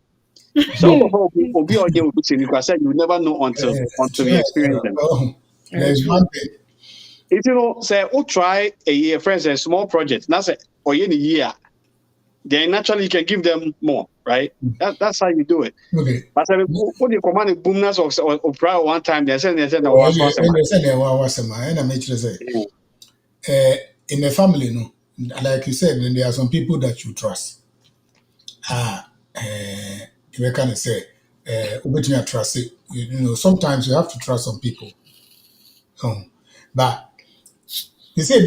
So will be all game with you because you never know until you experience them. There's one thing. If say try a year, friends, a small project, that's it, or in a year, then naturally you can give them more, right? That's how you do it. Okay. But when you command a boomness or prior one time, they said and I make you say in the family, no, like you said, then there are some people that you trust. You kind of say, trust it. Sometimes you have to trust some people. But you say,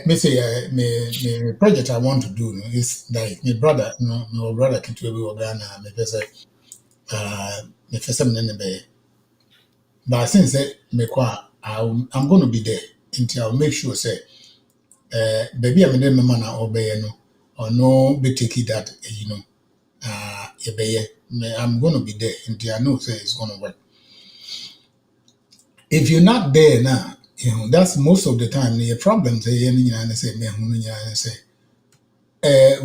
me say, me project I want to do is like my brother, my brother can do it. Me say, me first time but since I'm going to be there until I'll make sure say, baby, I'm the man obey no or no be take it that I'm going to be there until I know say it's going to work. If you're not there now, that's most of the time the problems.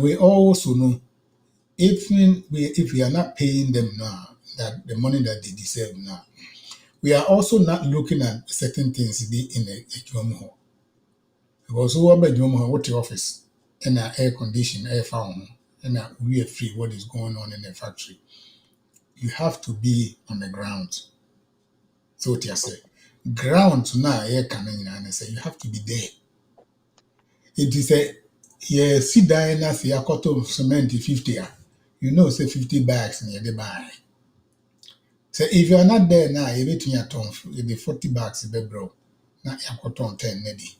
We also know if we are not paying them now that the money that they deserve now, we are also not looking at certain things in a drum hall. Because who are drum hall, what the office and air condition, air found, and we are free what is going on in the factory. You have to be on the ground. So what you say, ground now air coming and say you have to be there. It is a sit down and say a quarter of cement 50. Say 50 bags near the buy. So if you are not there now, you bet me a ton, you'll be 40 bags a bro. Now you have got 10 maybe.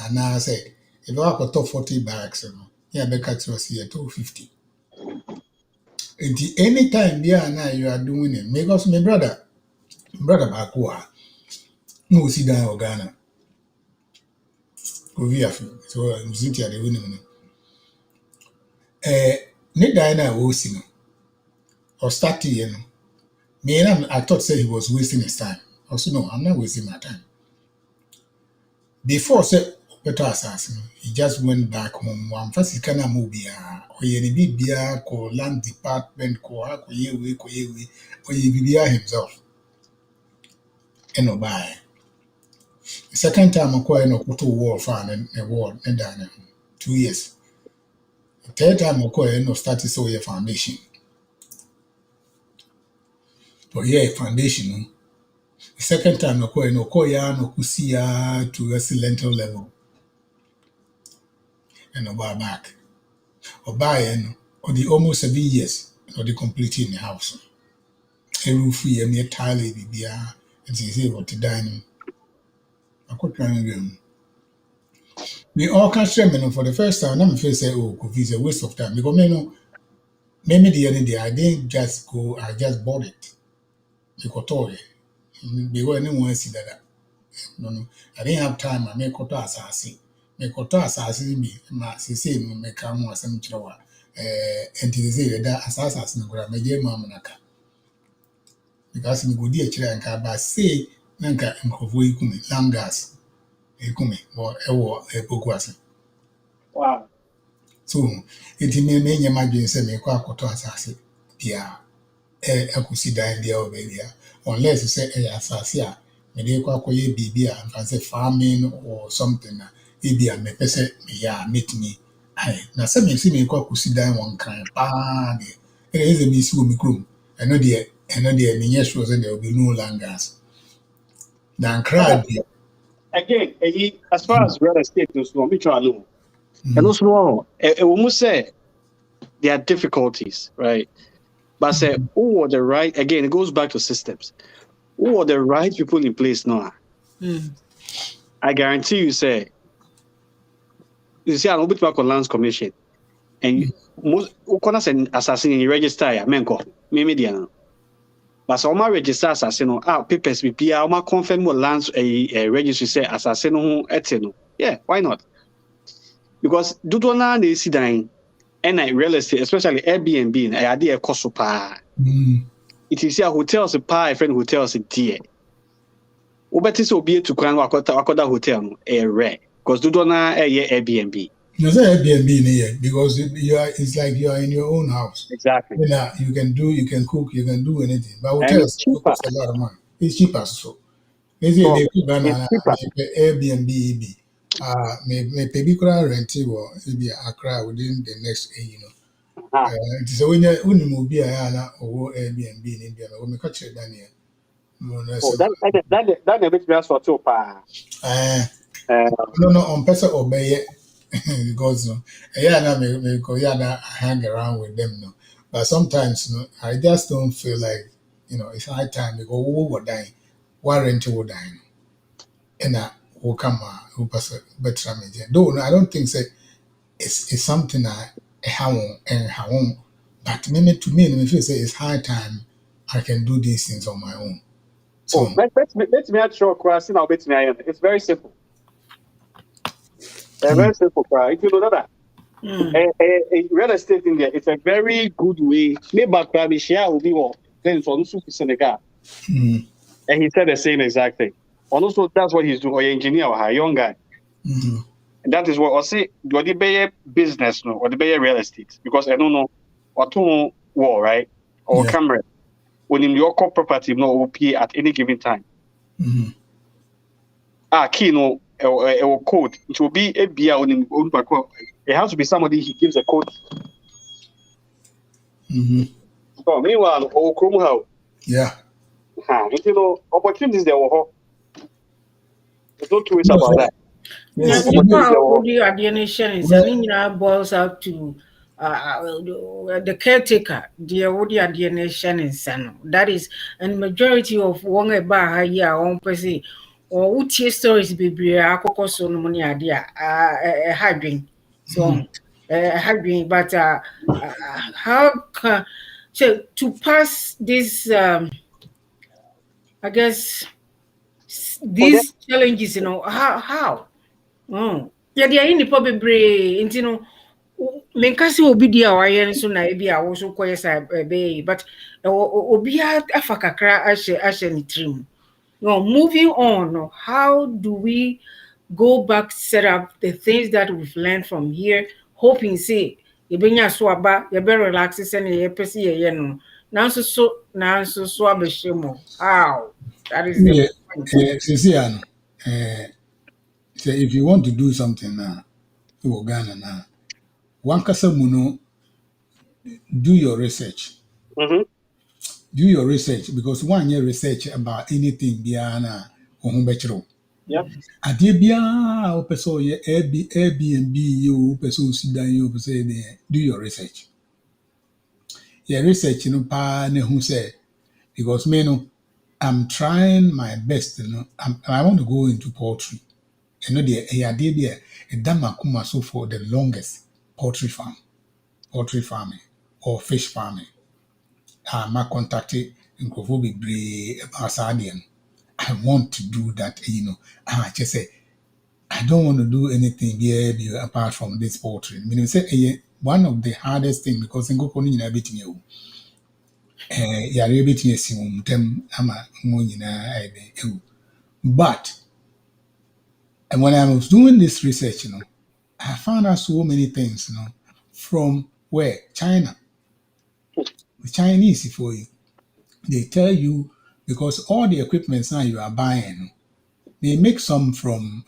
And now I say, if I got 40 bags, yeah, because was here 250. And anytime now you are doing it, because my brother Bakua, no sit down or Ghana. Go via so I'm sitting at the winning. Need Diana Wosino. or start, me and I thought say he was wasting his time. I said, no, I'm not wasting my time. Before say better assassin, he just went back home. One first he can move or ye be call land department, call ye or ye be himself. And no buy. The second time I call no photo wall fan and a wall and down 2 years. The third time I call no started so your foundation. But yeah, foundation. The second time I call no koya no kusia to accidental level. And no buy back. Or buy or the almost 7 years or the completing the house. A roof a mere tile be and say what to dine. I could try again. We all can share for the first time. I'm feel say, oh, it's a waste of time because maybe the other day I didn't just go, I just bought it. Because anyone see that. No, I didn't have time. I make koto asasi. Make koto asasi be ma say no make am asem chirawa. And they say that asasi no gra meje mamunaka. Because me go di chira nka ba say nanka nkofo ikumi langas ikumi or ewo epokuase. Wow. So it may mean imagine say me kwa koto asasi pia akusi dan dia o baby unless you say asasi a me dey kwa koye bibi a nka say farming or something na ebia me pese me ya meet me ai na say me see me kwa kusi dan won kan pa de is me see o mi krom eno de me yes sure say there will be no land gas dan crowd Again, as far as real estate goes, we try to know. And also, when we say there are difficulties, right? But say, who are the right? Again, it goes back to systems. Who are the right people in place now? I guarantee you, say, you see, I'm bit back on lands commission, and most corners and assassin you register, I mean, maybe but so my register assassin, papers be PR, my confirm what lands a registry say assassin who etino. Yeah, why not? Because do not they see dying and real estate, especially Airbnb, I idea cost so pa. It is here hotels a pa, a friend hotels a dear. Obetis will be to Kwan Wakoda Hotel, a rare, because do not a Airbnb. No, say Airbnb here because it's like you are in your own house. Exactly. You can cook, you can do anything. But And hotels it's cheaper. cost a lot of money. It's cheaper so. They say they could Airbnb be. May maybe could rent it or maybe Accra within the next it is when you move be or Airbnb in India or make a trade Daniel. That a bit less for two pa. No, on person obey it because I hang around with them no. But sometimes I just don't feel like it's high time because who will die, warranty will die, and will come who pass better though I don't think say it's something I have and how but maybe to me feel say it's high time I can do these things on my own. So Let me add short question. It's very simple. Very simple. If you know that. Real estate in there, it's a very good way. Maybe share will be one. Then it's also Senegal. And he said the same exact thing. And also, that's what he's doing. Or engineer or a young guy. And that is what I say. Do the bay business no, or the bay real estate? Because I don't know what to war right or camera. When in your core property, no OP at any given time. Key no or code. It will be a beer on him. It has to be somebody he gives a code. So meanwhile, or Chrome how? Opportunities there were. There's no two ways about that. It boils out to the caretaker, the nation. That is, and majority of one bar here on per se, or utie stories be akoko so no money idea, hydring. So, hydring, but how can so to pass this, I guess, these challenges, how? Yeah, they are in the public brain, menkasi obi di a wayɛ nso na ebi a wo so kɔyɛ sa ɛbɛyɛ but obi afa kakra ahyɛ ne tirim. No, moving on, how do we go back, set up the things that we've learned from here, hoping say yɛbɛnya so aba yɛbɛ relax sɛnea yɛpɛ sɛ yɛyɛ no nanso so abɛhyɛ mu. How? That is the point. So if you want to do something now, Ghana now, one kasamuno, do your research. Mm-hmm. Do your research because one year research about anything biana or Yep. Adeɛ biara wopɛ sɛ ɔyɛ Airbnb yi o wopɛ sɛ osi dan yi o wopɛ sɛ deɛ do your research. Your research no paa na hu sɛ because me no I'm trying my best I want to go into poultry. You know the adeɛ bi a ɛda m'akoma so for the longest poultry farming or fish farming. Ma contacted nkurɔfoɔ bebree about saa adeɛ no. I want to do that, just say I don't want to do anything here apart from this poultry. I mean, say one of the hardest things because in Gokoni you everything you everything ama but and when I was doing this research, I found out so many things, from where China, the Chinese for you, they tell you because all the equipments now you are buying, they make some from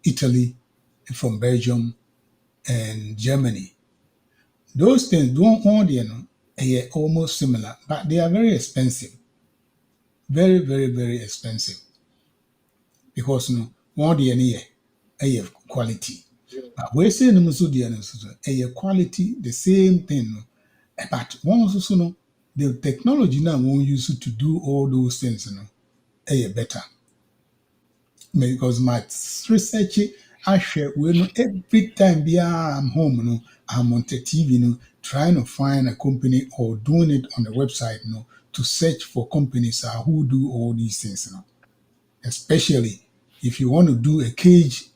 Italy, from Belgium, and Germany. Those things don't all are almost similar, but they are very expensive. Very, very, very expensive. Because one a quality. But we say a quality, the same thing. But one also the technology now won't use it to do all those things, better. Because my research I share every time I'm home, I'm on the TV, trying to find a company or doing it on the website, to search for companies who do all these things, especially if you want to do a cage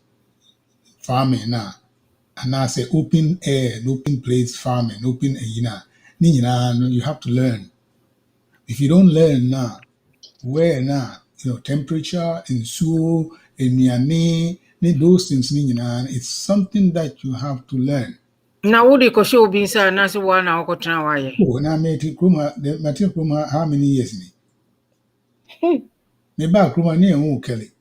farming now, and I say open air, open place farming, you have to learn. If you don't learn now, where now, temperature, nsuo, enuane, those things, it's something that you have to learn. Now, would you go show being sir, Nancy one hour why? Oh, and I made Kruma how many years? Me back Kruma near who Kelly.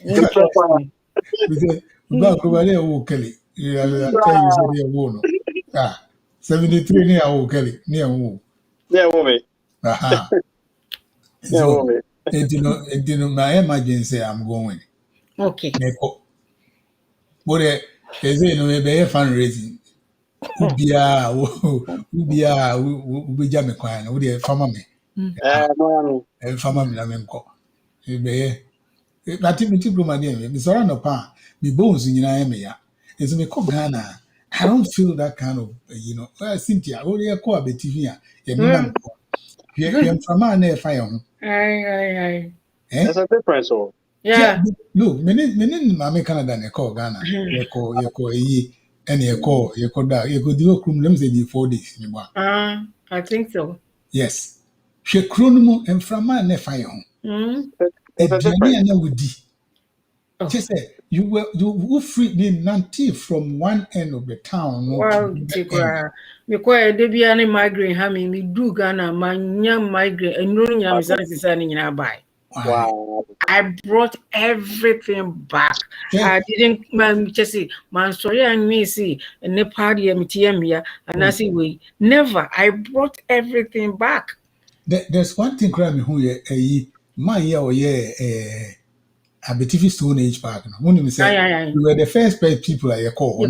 Interesting. Back Kruma near who Kelly. I tell you, say no. 73 near who Kelly, near who. Yeah, woman. Aha. So, my emergency, I'm going. Okay. But they say, be fundraising. Ubia, ubija me kwan, udi farmer me. No. Farmer me na me nko. Be na ti diploma dey me so no pa, me bones nyina me ya. Eso me ko Ghana. I don't feel that kind of, Cynthia, we dey call abetifi a, ye me man ko. Ye farmer na e fa ye ho. Aye. There's a difference, oh. Yeah. Look, many Mama Canada ne call Ghana. You call and you call that. You could do let me say 4 days. I think so. Yes. She chronomo and from my nephew. There's a difference. Just say you free me nanti from one end of the town. Wow, because they be any migraine, me do Ghana, my young migraine, and no young signing in our buy. Wow. I brought everything back. Yeah. I didn't just see my story and me see and the party and I see we never. I brought everything back. There's one thing crying who my year or at the TV Stone Age Park. When you say we were the first people I call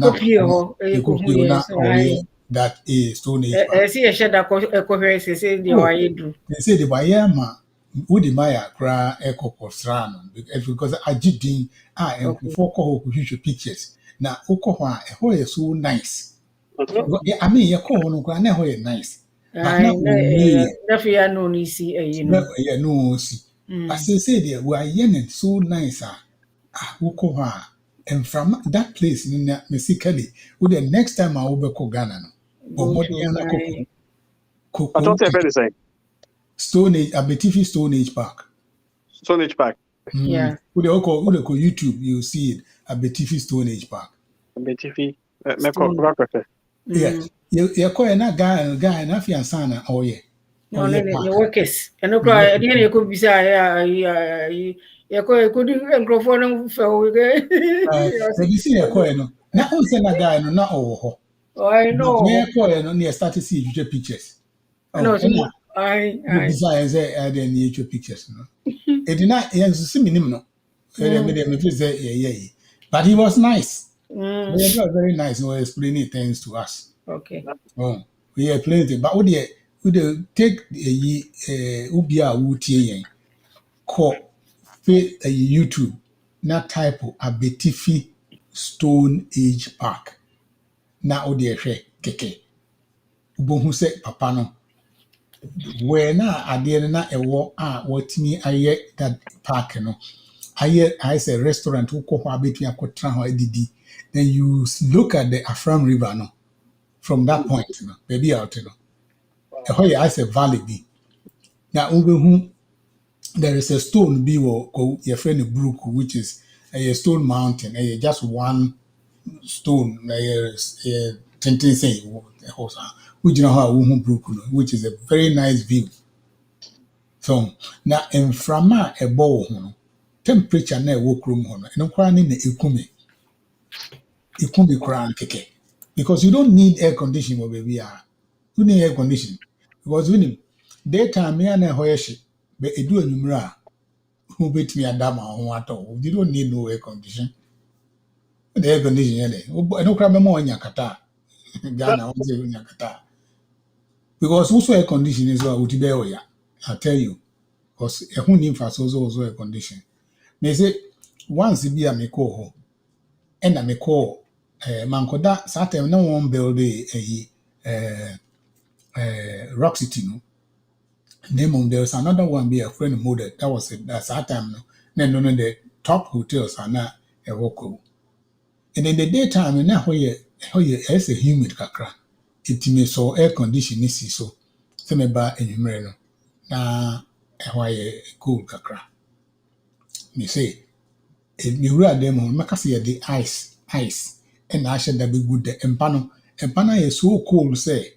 that is Stone Age Park. I see a shed say they say the Bayama would Maya cry echo Costrano because I did and before call pictures. Now Okoha a hole so nice. I mean your call no nice. But not no see no see. I say there we are yen so nice. Okoha and from that place in basically with the next time I will go Ghana no Go to Omodiana my I Coco thought I better say Stone Age Abetifi Stone Age Park. Stone Age Park. yeah. With the YouTube, you see it Abetifi Stone Age Park. BTV. Me Stone. Yeah, you call na guy na fiansa na oye. No, the workers. And no cry. At the end, you could be say, you could microphone for You see your coin no. Na unse na guy no na owo. Oh, I But me know. coin no near start to see you pictures. I know. Oh, and I. desire say the nature pictures no. It did not see me no. But he was nice. He was very nice. He was explaining things to us. Okay. Oh, we explained it. But would you take ubia wutie yen call YouTube na type Abetifi Stone Age Park. Na odi ehwe keke. Ubohu se papa no where na ade na ewo a watimi aye that park no. I say restaurant who ko between akotra ho adidi. Then you look at the Afram River no from that point no baby out no. Eho I say valley bi. Na ubehu there is a stone bi wo your friend brook which is a stone mountain just one stone tintin say which you know how brook no which is a very nice view. So na emframa ebo wo ho no temperature na ewo krom ho no eno kwa ni na ekumi kran keke because you don't need air conditioning baby you need air conditioning because when daytime me na ho yehye be edu anwumra who bet me adama ho ato you don't need no air conditioning the air conditioning eno kwa be mo anya kata Ghana won say anya kata because also air conditioning is what would be oya I tell you because ehun ni fa so air conditioning me say once bi a me call ho and I me call mankoda satem na won build Rock City no name on there's another one be a friend model that was it that's that time no the top hotels are not a woko and in the daytime na where it's a humid kakra it me so air conditioning so me ba enumere no na why cool kakra me say me wura dem ho maka say the ice and I should be good the empano is so cold say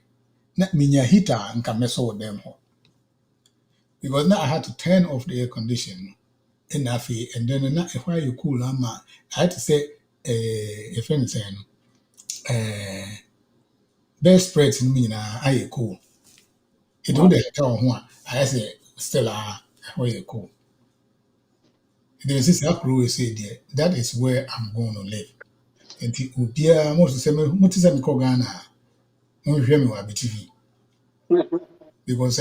na minya heater nka meso dem ho because now I had to turn off the air conditioning and then now why you cool I had to say a friend saying best spreads in me na I cool it would tell one I say still why you cool there's this crew say there that is where I'm going to live and ubia most say me call Ghana mo hwe me wa BTV because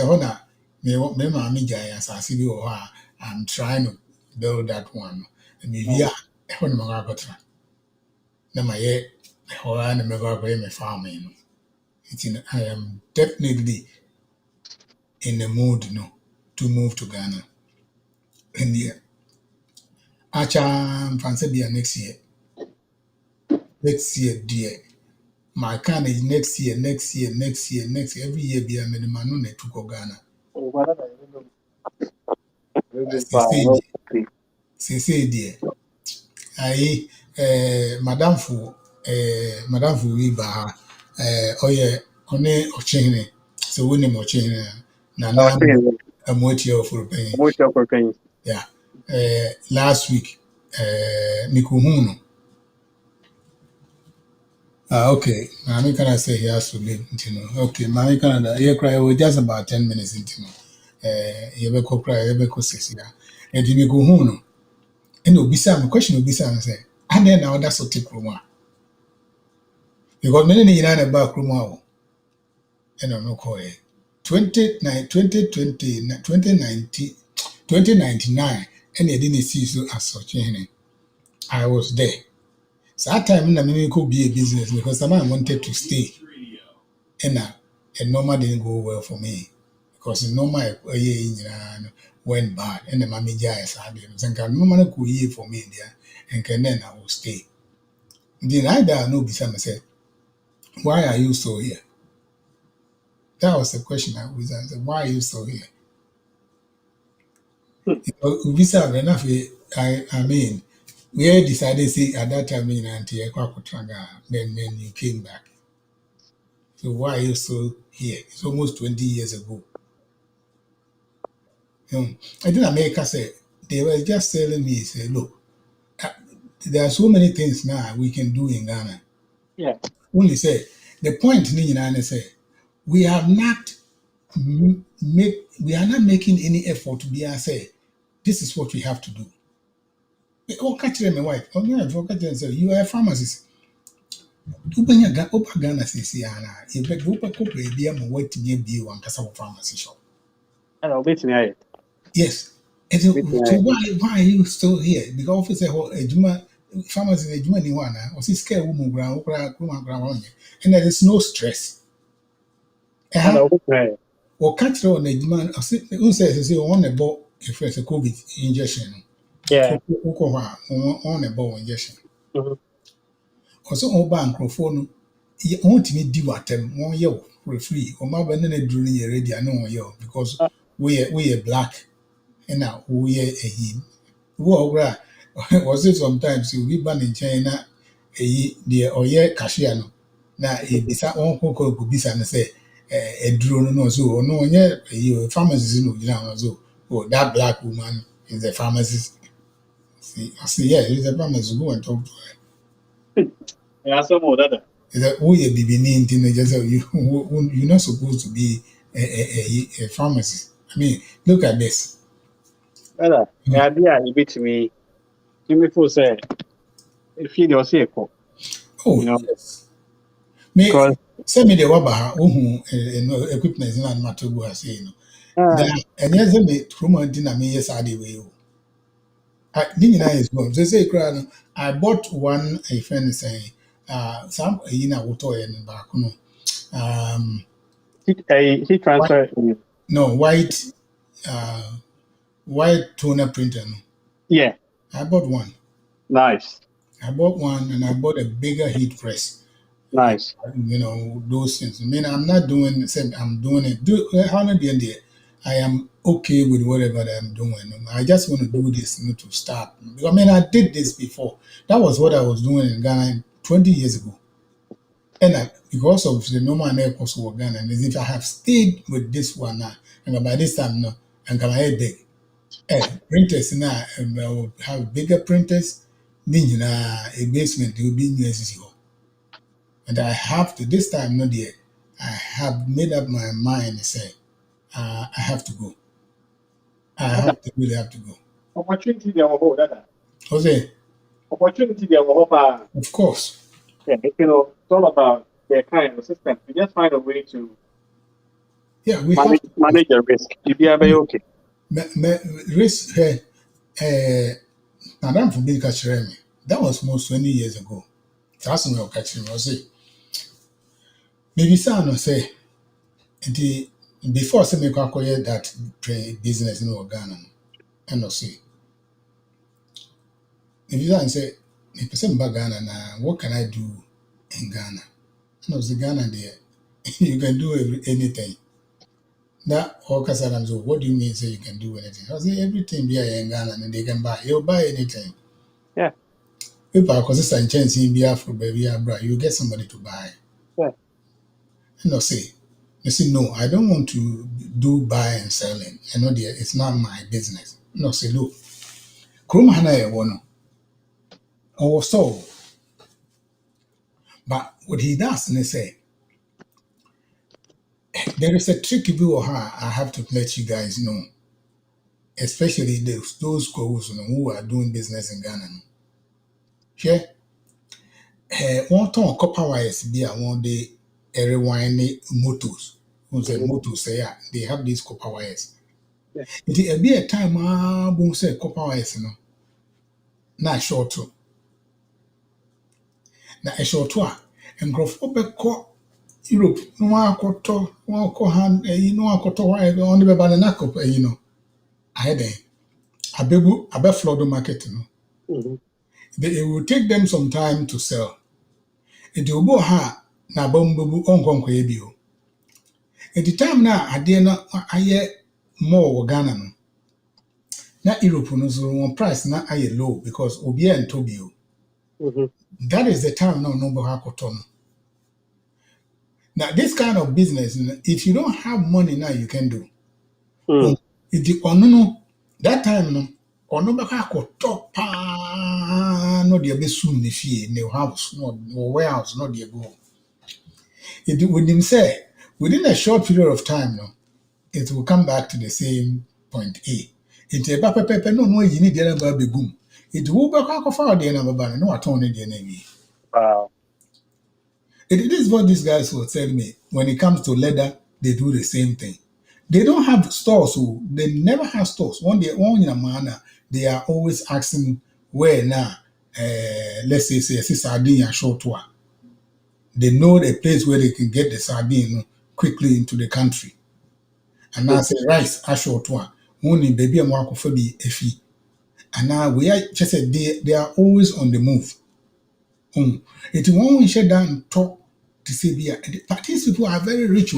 me mama jai asase bi wo ha I'm trying to build that one and maybe ehon mo ga gotra na maye ho na me ga me farm no I am definitely in the mood to move to Ghana and yeah acha fancy be next year dear my kind is next year every year be a minimum no to go Ghana say dear I madam for we ba oye one ochene so we name ochene na amoti for pay yeah last week mikuhu no okay mami can I say he has to leave okay mami Canada here cry we just about 10 minutes into you be ko cry you be ko 6 ya and mikuhu no and obisa me question obisa me say and then now that's so take room because many in the back room and I'm not calling 2099 and they didn't see so as such I was there so that time I could be a business because I wanted to stay and normal didn't go well for me because normal went bad and the mommy jazz had them and can normal could year for me there and then I will stay Then I don't know beside said, why are you so here? That was the question I was answered. Why are you so here? Visa enough. I mean, we had decided say at that time in then you came back. So why are you so here? It's almost 20 years ago. I think America said they were just telling me, say, look, there are so many things now we can do in Ghana. Yeah. Only say the point say we have not we are not making any effort to be and say this is what we have to do. Oh, catch them, my wife. Oh, yeah, for catch them, say you are a pharmacist. Opa Ghana says, "Yana, you bet Opa Copa be a wait to be one Cassava pharmacy shop." I'll bet me. Yes. And so why are you still here? Because officer a Juma pharmacy a Juma Niwana or see scare woman ground and there is no stress. I'll bet me. Or catch on a demand who says on a ball if it's a COVID injection. Yeah. On a ball injection. Mhm. Also, all bank microphone, you want me do at them 1 year for free, or my banana drilling already. I know you because we are black and now we are a him. Who was it sometimes you be banned in China the or yeah cashier no. Now it be that one could be say a drone no so no yeah you pharmacist no you know so oh that black woman is a pharmacist. See, I say yeah, he's a pharmacist. Go and talk to her. Yeah, some more that. Is that we a BB teenagers? You're not supposed to be a pharmacist. I mean, look at this. Yeah, you bet me. Give me for say, if you see you Oh know, yes. Me because send me the wabaha no equipment in and matter go say no. Then and yes me from dinner me yes I way. I didn't know is gone. So say I bought one a friend saying some water and back no he white, transfer. no uh white toner printer no. Yeah, I bought one. nice, I bought one and I bought a bigger heat press. nice. Those things. I mean, I'm not doing the same. I'm doing it. How not the end there? I am okay with whatever that I'm doing. I just want to do this to start. I mean, I did this before. That was what I was doing in Ghana 20 years ago. And because of the normal air course of Ghana, and if I have stayed with this one now, and by this time, no, and can I big? Printers now, I will have bigger printers. Meaning, a basement will be necessary. And I have to, this time, not yet, I have made up my mind and say, I have to go. Really have to go. Opportunity there will that. Jose, Opportunity there will hope. of course. Yeah, it's all about their kind of system. You just find a way to Yeah, we have to. manage the risk. You'll be okay. Risk, Madam for being catching me. That was almost 20 years ago. That's when I was catching me. I say, maybe someone say, before I say, make that business in Ghana, and I say, if you say, the person back Ghana now, what can I do in Ghana? And I was Ghana there. You can do anything. That all Casadam, so what do you mean say you can do anything? I say everything be in Ghana and they can buy. You'll buy anything. Yeah. People are consistent chance in Biafra, baby, you get somebody to buy. Yeah. And I say, no, I don't want to do buy and selling. I know it's not my business. No, say, look, Kuruma Hana Wono, or so. But what he does, and they say, there is a tricky view of her I have to let you guys know, especially those schools who are doing business in Ghana. Yeah, one ton copper wires be one day rewind motors. Who say motors say yeah, they have these copper wires. Yeah. It be a time boom say copper wires no. Na short to. Na a short to and grow up Europe, no one call hand, akoto wire on the banana cup, I had a big flood market, Mm-hmm. It will take them some time to sell. Enti obo ha na bambubu onkonko ebio. Enti time na ade na aye more Ghana no. Na Europe no so one price na aye low because obi entobio. That is the time now no ha koto no. Now this kind of business, if you don't have money now you can do. Iti ono no that time no ono baka koto pa no de be sum ne fie ne house no warehouse no de go. It with him say within a short period of time no it will come back to the same point A. It e ba pepe no yi ni de na ba begum. It will baka ko fa de na ba no aton ne de na wi. Wow. It is what these guys will tell me. When it comes to leather, they do the same thing. They don't have stores, so they never have stores. One day, one in a manner, they are always asking where now. Let's say sardine and short one. They know a place where they can get the sardine quickly into the country. And now say rice a short one. Only baby and walk for be a fee. And now we are just said they are always on the move. It won't shut down and talk to say, but these people are very rich.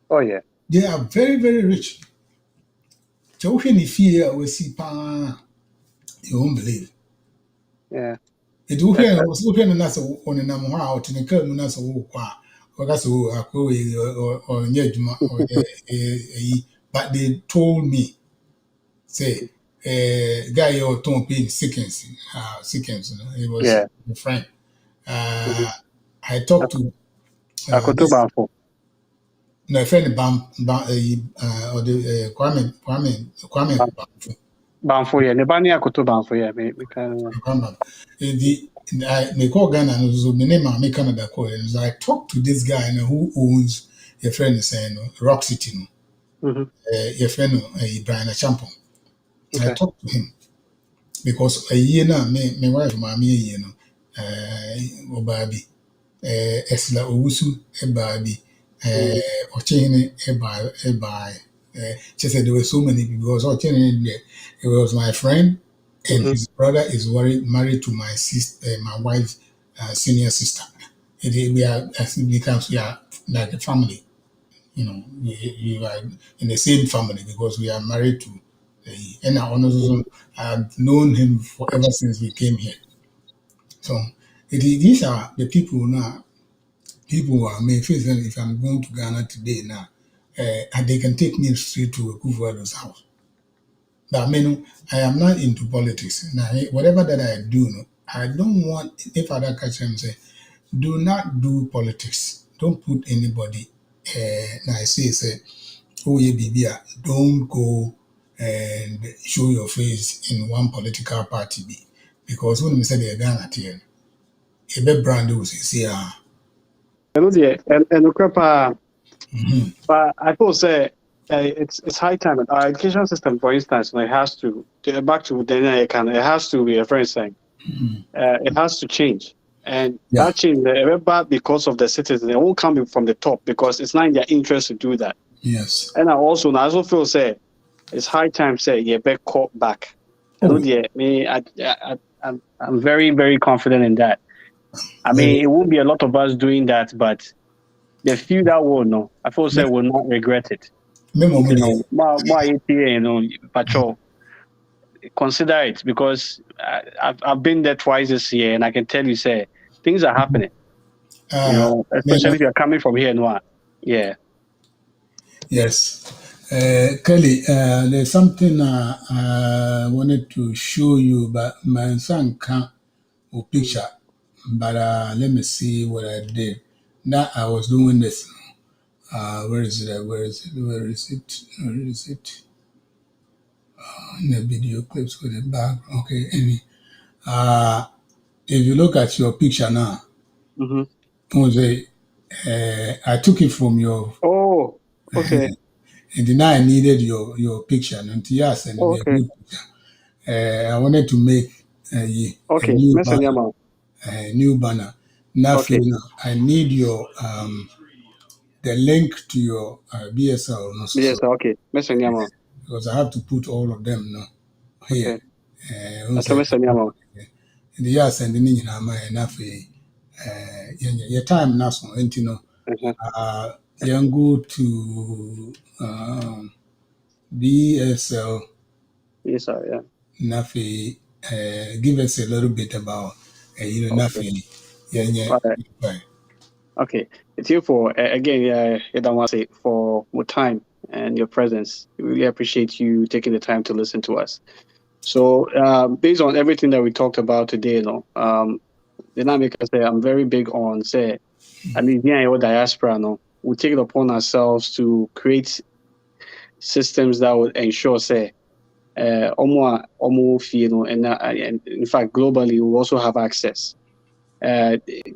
Oh yeah. They are very, very rich. So when you fear we see you won't believe. Yeah. It will hear was looking at us on a number out in a curtain as a walk or that's or Yejuma or but they told me, say, guy or Tom being sickens, it was a friend. I talked to no friend or the Kwame Banfo, yeah. Nebani akoto Banfo, yeah. Me can. The call Ghana so my name I Canada call and I talked to this guy who owns a friend saying Rock City, your friend Brian Champon. I talked to him because a year now, my wife, mommy, Obabi, Esla Owusu, Ebabi, Ochene, Ebai. She said there were so many people because Ochene there. It was my friend, and his brother is married to my sister, my wife's senior sister. We are becomes we are like a family, we are in the same family because we are married to. And I've known him ever since we came here. So these are the people now. People who are made if I'm going to Ghana today now, and they can take me straight to Kufuor's house. But I am not into politics. Now, whatever that I do, I don't want, if other catch them say, do not do politics. Don't put anybody, now I say, oh yeah, BBA, don't go and show your face in one political party. Because when we say they're Ghana here, a big brand will say, But I will say it's high time. Our education system, for instance, it has to back to it has to be a friend saying it has to change, and that change because of the citizens. They won't come from the top because it's not in their interest to do that. Yes, and I also feel say it's high time say back caught back. I'm very, very confident in that. I mean, it won't be a lot of us doing that, but the few that will know, I feel say will not regret it. Patrol. Consider it because I've been there twice this year, and I can tell you, say things are happening. Especially if you're coming from here, yeah. Yes, Kelly. There's something I wanted to show you, but my son can't picture. But let me see what I did. Now I was doing this. Where is it? Where is it? In the video clips with the back. Okay, Amy. If you look at your picture now, I took it from your. Oh, okay. And then I needed your picture. And yes, and a good picture. I wanted to make a new banner. Now, I need your the link to your BSL. Okay. Because I have to put all of them here. Okay. And yes, and then enough. your time now, so you know, you go to BSL. Yes, sir. Yeah. Nafi, give us a little bit about, Okay. Nafi, yeah, All right. right. Okay. It's here for again. Yeah, I don't want to say for more time and your presence. We really appreciate you taking the time to listen to us. So, based on everything that we talked about today, the dynamic I say I'm very big on say. I mean, yeah, your diaspora, we take it upon ourselves to create systems that would ensure say almost and in fact globally we also have access.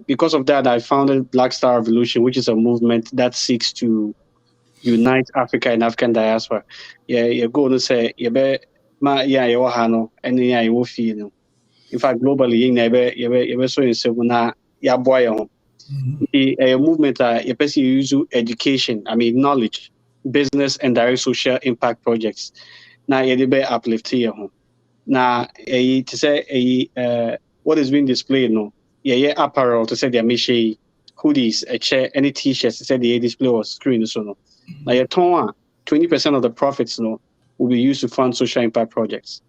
Because of that, I founded Black Star Revolution, which is a movement that seeks to unite Africa and African diaspora. Yeah, you're going to say you be ma yeah you hano and yeah you feel no. In fact, globally, you be so in na ya boy a movement you person use education, I mean knowledge, business and direct social impact projects. Now you be uplift here. Now to say what is being displayed no. Yeah, apparel to say their mission, hoodies, a chair, any t-shirts to say the display or screen so no. Now your 20% of the profits no will be used to fund social impact projects.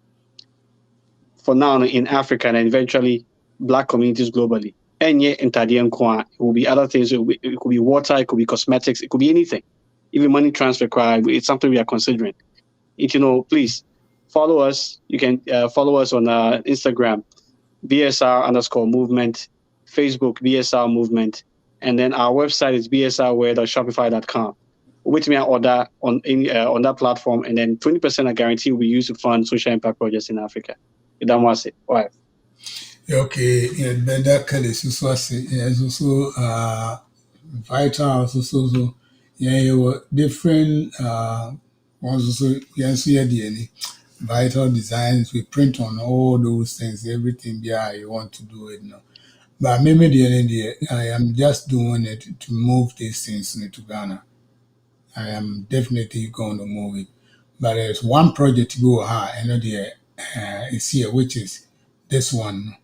For now in Africa and eventually Black communities globally. And yet in Tadian it will be other things. It could be water, it could be cosmetics, it could be anything. Even money transfer, it's something we are considering. Please follow us. You can follow us on Instagram, BSR_movement, Facebook, BSR movement, and then our website is bsrware.shopify.com. With me, order on that platform, and then 20% I guarantee will be used to fund social impact projects in Africa. You don't want it. All right. Okay, yeah, better Kelly, so yeah, so vital, so yeah, you were different, also, yes, yeah, the vital designs, we print on all those things, everything, yeah, you want to do it, no. But maybe I am just doing it to move these things to Ghana. I am definitely going to move it. But there's one project to go high, and is here, which is this one.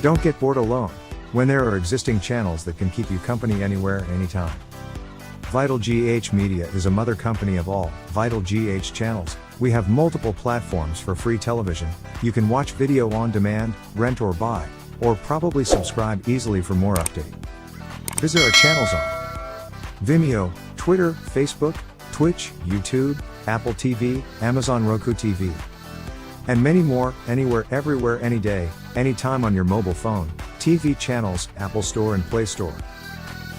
Don't get bored alone when there are existing channels that can keep you company anywhere, anytime. VitalGH Media is a mother company of all VitalGH channels. We have multiple platforms for free television. You can watch video on demand, rent or buy, or probably subscribe easily for more update. Visit our channels on Vimeo, Twitter, Facebook, Twitch, YouTube, Apple TV, Amazon Roku TV, and many more, anywhere, everywhere, any day, anytime on your mobile phone, TV channels, Apple Store and Play Store.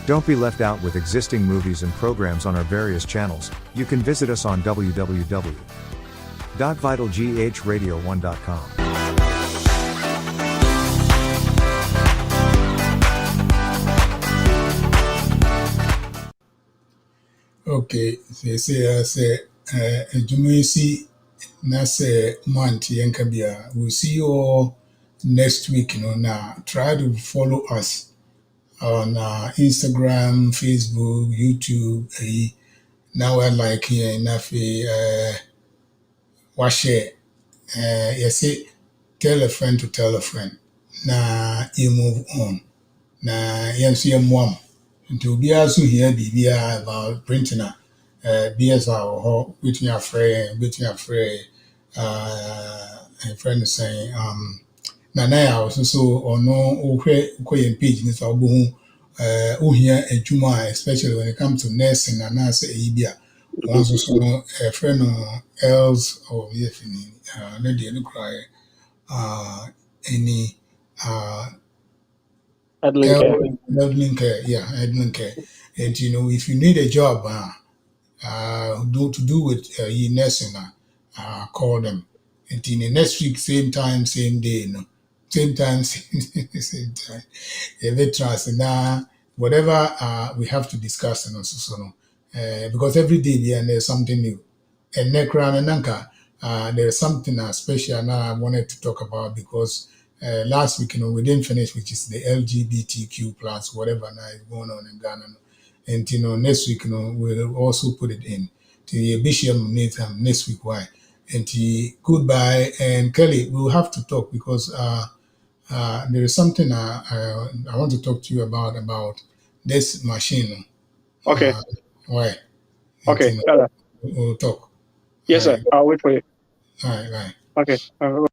Don't be left out with existing movies and programs on our various channels. You can visit us on www.vitalghradio1.com. Okay, they say, Jumuisi, Nase month, Yankabia. We'll see you all next week. Now try to follow us on Instagram, Facebook, YouTube. Now we're like here enough. Wash it. You say, tell a friend to tell a friend. Now you move on. Now you see a mom. Nti obiara nso hia biribiara about printing a BSR wɔ hɔ wobɛtumi afrɛ friend saying Nana a ɔso so ɔno wokɔ yɛn page no so a wobɛhu wohia adwuma a especially when it comes to nursing anaasɛ ɛyi bi a wɔn nso so no friend no else or yɛfɛ ni ne deɛ no koraa any Admin care, yeah, admin care. And if you need a job, to do with nursing, call them. And in the next week, same time, same day, same time, same time. Trust now, whatever we have to discuss, because every day there's something new. And Nekra and Nanka, there's something special now I wanted to talk about because last week, we didn't finish, which is the LGBTQ plus whatever now is going on in Ghana. And next week, we'll also put it in. The Bishop Nathan next week. Why? And goodbye. And Kelly, we'll have to talk because there is something I want to talk to you about this machine. Okay. Why? Okay. We'll talk. Yes, All sir. right. I'll wait for you. All right. Bye. Okay.